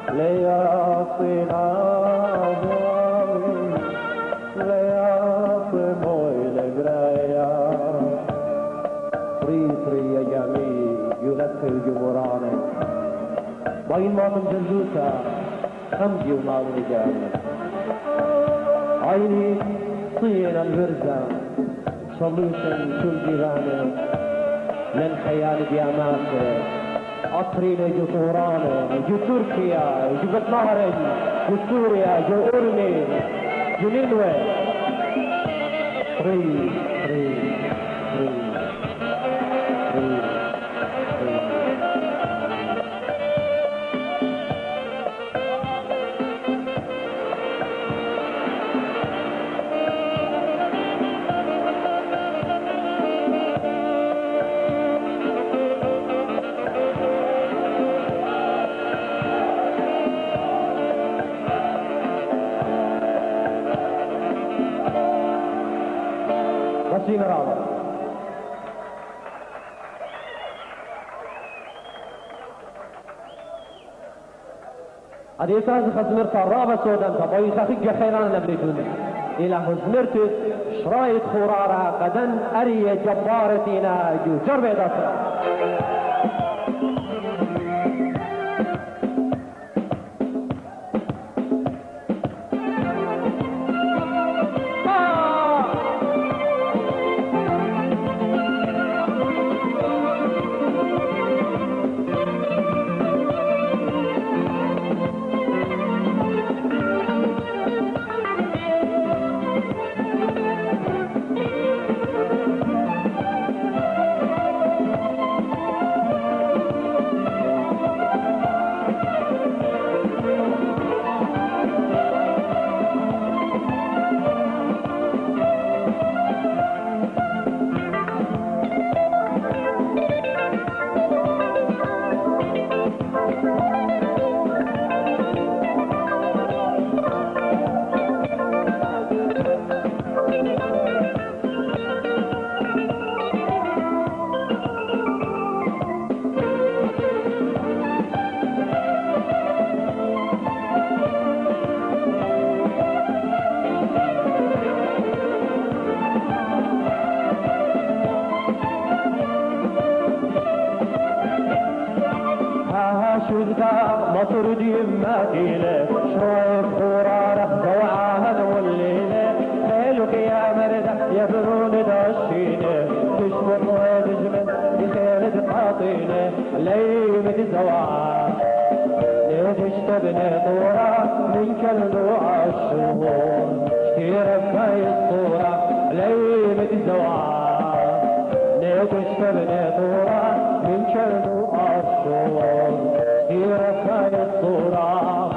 لياصي العظام لياصي جبرانه باين ما من جلوسه خمجي وما رجاله عيني طينا البرزه صلوشن كل جيرانه للخيال دياماته عطرينا جو طورانه جو تركيا جو بتنهرج جو سوريا جو أورمي جو نينوى فري فري فري فري Sing around. هذه أساس خزمرت الرابع سودان تبوي خفيق خيران نبريدون إلى خزمرت شرايط خرارة قدن أري جبارتنا جو جربة داسرة مطردي ماكيلة شرايط خرارة زوعاها والليلة خيلك يا مردة يا برون داشينة تشمط وتجمل بخير تقاطينة ليمة زوعاها تشتبني طورة من كالدوع الشهور اشتيرك هاي الصورة ليمة زوعاها تشتبني طورة من كالدوع الشهور ركان الصورة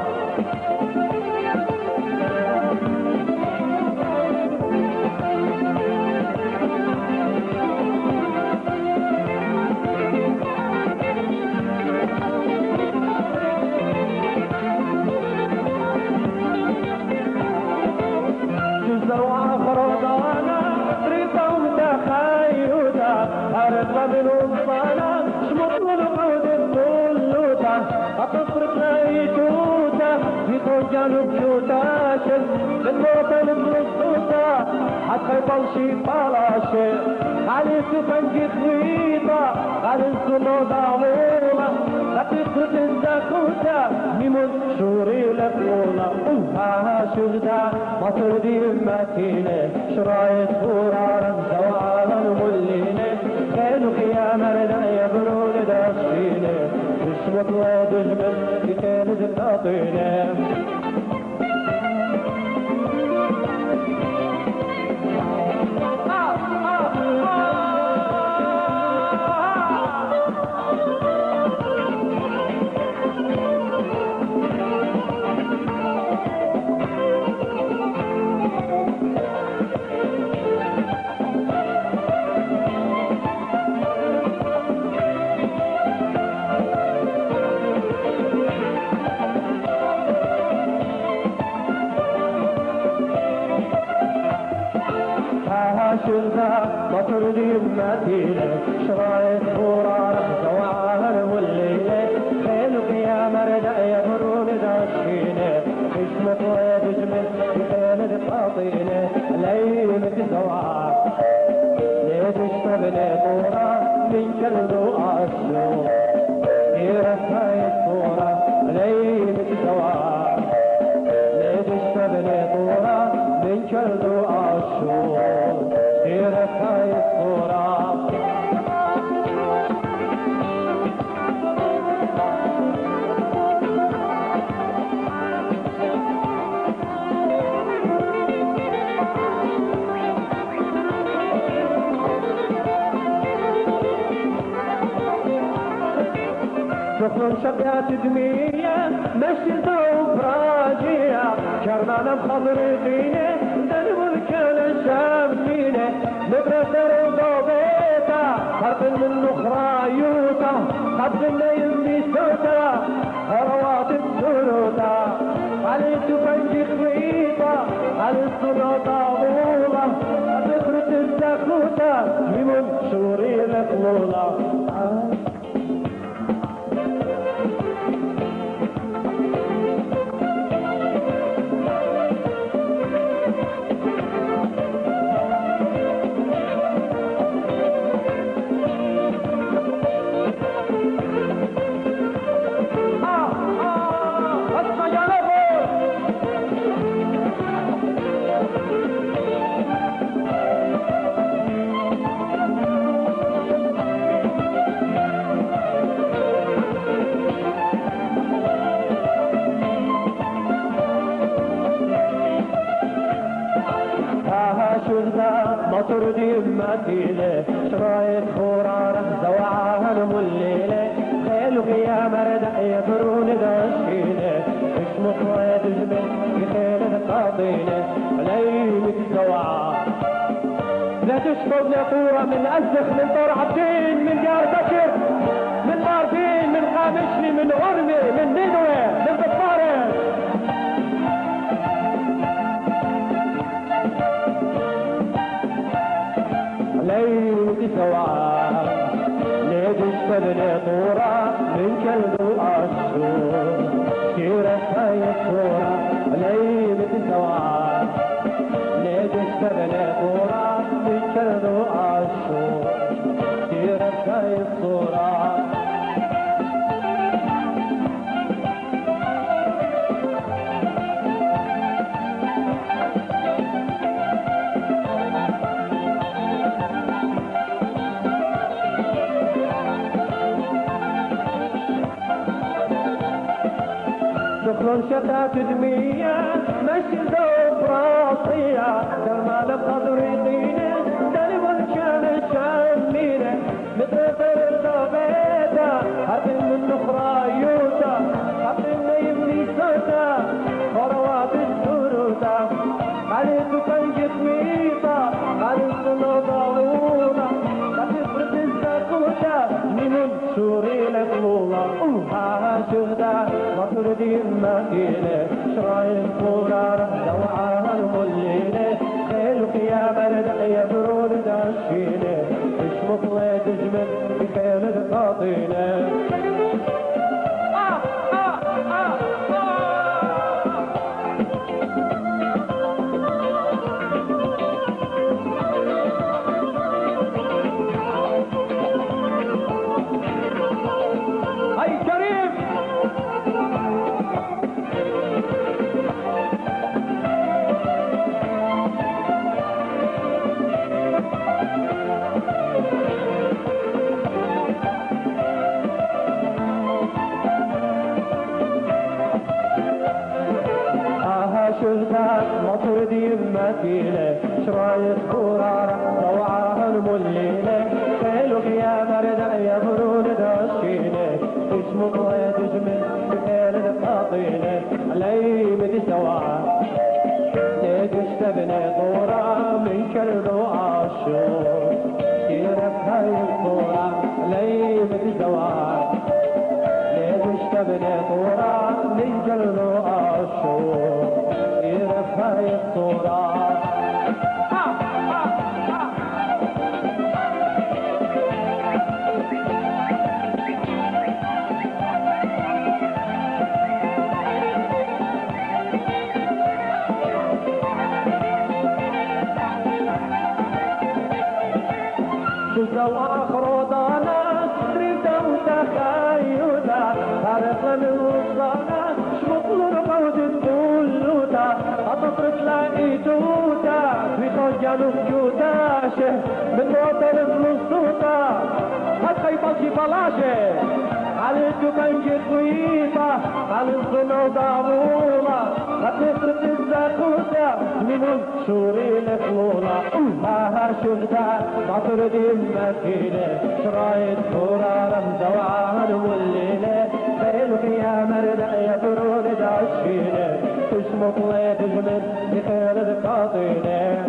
جزر خرطانا ريطا ومتخيوتا أرقى من وصانا شمط والقود أطفرت ليتوتا في طوجان بيوتا شل من موطن بلسوتا حتى يطل شي بلاشي علي سفنجي خويطة علي السنو دعونا أطفرت الزاكوتا ميمون شوري لفونا شغدا مطردي ماتينة شرايط خرارا زوعاها الملينة كانوا خيام رنا يبرون داشينة تشمط وتجمل بكانت الناطينة شلنا مطردي ماتينة شرايط خرارة زوعاها والليلة خيلك يا مردة يا برون داشينة اسمك وتجمل بخيل القاطينة ليمة زوعاها ليه تشتبني طورة من كل ذو عشو سيرة هاي الصورة ليلة الزواج نادش بني طورة من كرد وعاشور سيرة هاي الصورة تخلون شقات دمية مشي ذوب راجية كرمانة مخضرقينة دنب الكل الشامسينة مدرسة رضوبيتا خرط من خرايوتا خط يمي سوتا خروات السروتا على تفنج خبيطة على السلطة طابولة تخرج الزكوتا جميل شوري الخلولة مطر دي مدينة شرايط خرارة زوعها المليلة خيلو يا مرد يبرون داشينة اسمه طويد جبل بخيل القاطينة ليمة زوعها لا تشفض لقورة من أزخ من طور عبدين من ديار بكر من باردين من قامشلي من أرمي من ندوة من بطارة ليلة سواء نادش بني طورة من كلب وأشهر سيرة هاي الصورة ليلة سواء نادش بني طورة من كلب وأشهر سيرة هاي الصورة دخلون شتات دمية مشي ذوب راسية درمال بقدريقينة دلب الكان الشامينة مدرسة الضبيطة حتى من خرايوتا حتى يمني سوتا خروات السروتا علي تفنج طويطة علي السلطة ضعونا تفرد الزكوتا من سوري لطلولا شهدا مطر دي مدينة شرايط خرارة زوعها الملينة خيلك يا مرد يبرون داشينة اسمه طويد جمل بخيل القاطينة مطر دي مدينة شرايط خرارة زوعها الملينة خيلك يا مرد يبرون داشينة اسمه طويد جمل بخيل القاطينة ليمة سواء نادش تبني طورة من كرد وعاشور سيرة هاي الصورة ليمة سواء نادش تبني طورة من كرد وعاشور هاي الصورة شو آخر ضانا تريد وتخيلا نسكوتاشه من وطن الصوطة هتخيطشي بلاشه على الدكان طويلة على الصنو ضعولة هتنصرف الزاكوتة من الشوري الخلولة ما شفتها مطر دي المكينة شرايط كورة رمزة وعهد والليلة بيلك يا مردع يا برود دعشينة تشمط لي تجمل بخير القاطينة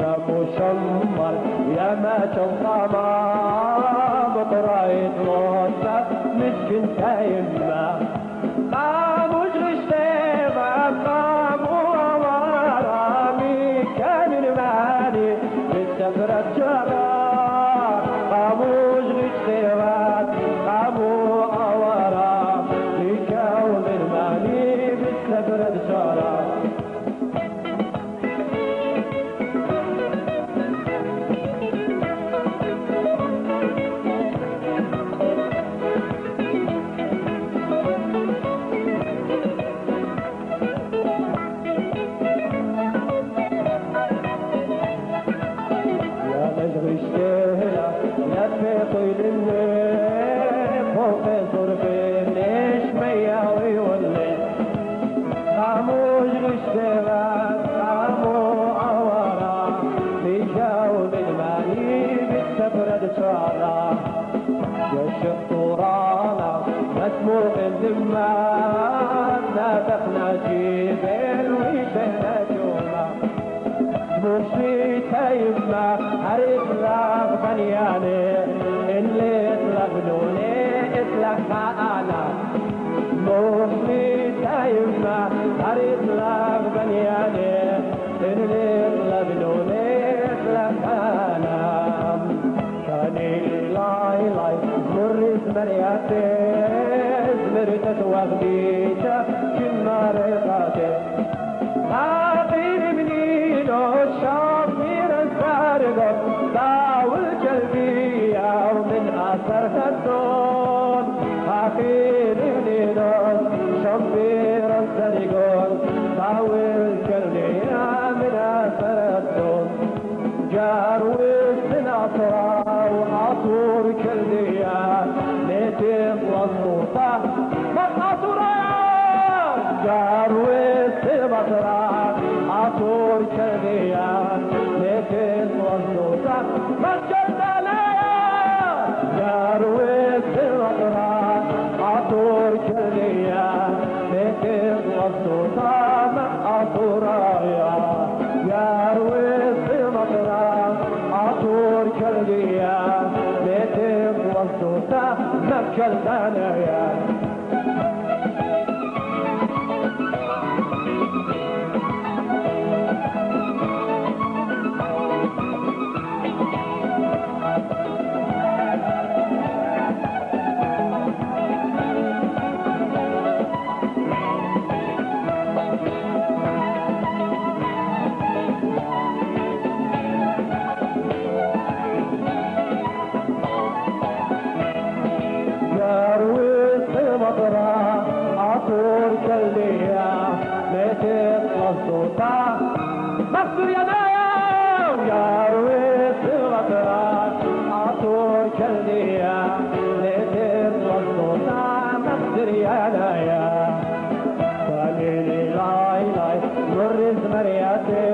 مشمر يا ما تنقمى بطرايد لوسة مسكن تايمة قاموش غشتيمة قامو ورامي كان المالي بالسفرة جرى قاموش غشتيمة قامو ورامي كان المالي بالسفرة جرى مسموق الذمات نافخنا جيبين ويشهنا جوما مشي تايما حريق لاغ بنياني اللي اطلقنوني اطلق خانا مشي تايما حريق لاغ بنياني اللي اطلقنوني اطلق خانا كاني لاي لاي مريت مرياتي زمرتت وغديتا كما ريقاتي عاقل منينو الشافير السارقة داول قلبي ومن أثر خدون عاقل منينو الشافير السارقة داول قلبي من أثر خدون جار وسن أطرا وعطور كليا نتف والصوطة ما السلطان عطورايا يا رويس مطران عطور كردية بيتك والسلطان مكة الدنيا عطور كلية ميتك مصوطة مصر يا نايم يا رويس غطرات عطور كلية ميتك مصوطة مصر يا نايم قليلي لاي لاي مرز مرياتي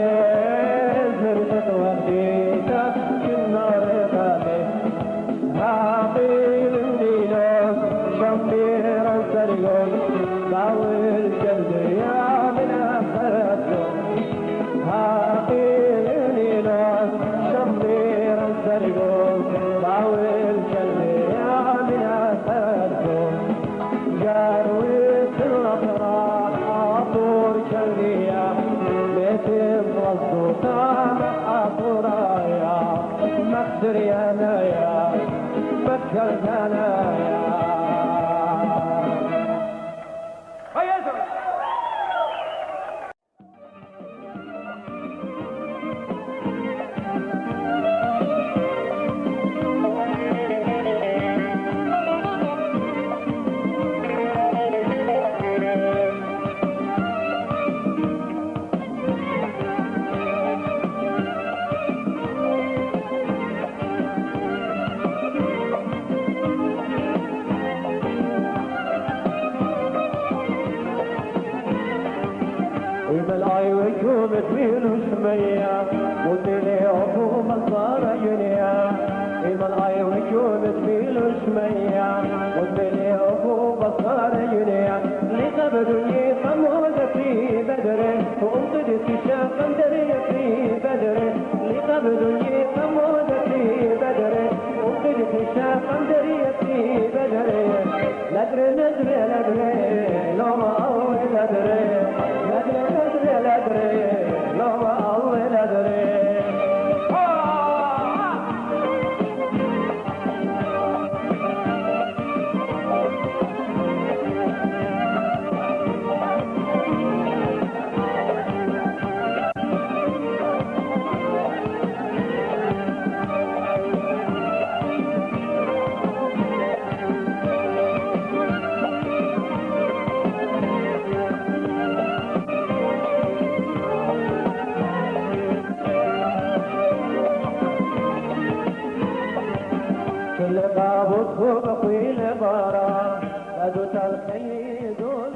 زرتك ورديتك كنا رقاتي هاقي للنيلوس شمبير السرقون باول جلديا من أخرتكم هاقي للنيلوس شمبير السرقون باول جلديا من أخرتكم جارويس الأطراف عطور جلديا بيتم غزوطان عطورايا مخسر يا نايا بكر يا نايا بالعي وجوم تميل وشمية ودني عفو مصارى جنيا بالعي وجوم تميل وشمية ودني عفو مصارى جنيا لقبل خمود في بدره وانطد تشاف دري في بدره لقبل خمود في بدره وانطد تشاف دري في بدره ندري ندري ندري لو ما أول ندري ندري لو الله ندري كل قابوس فوق طويل بارا بدو تلقي دون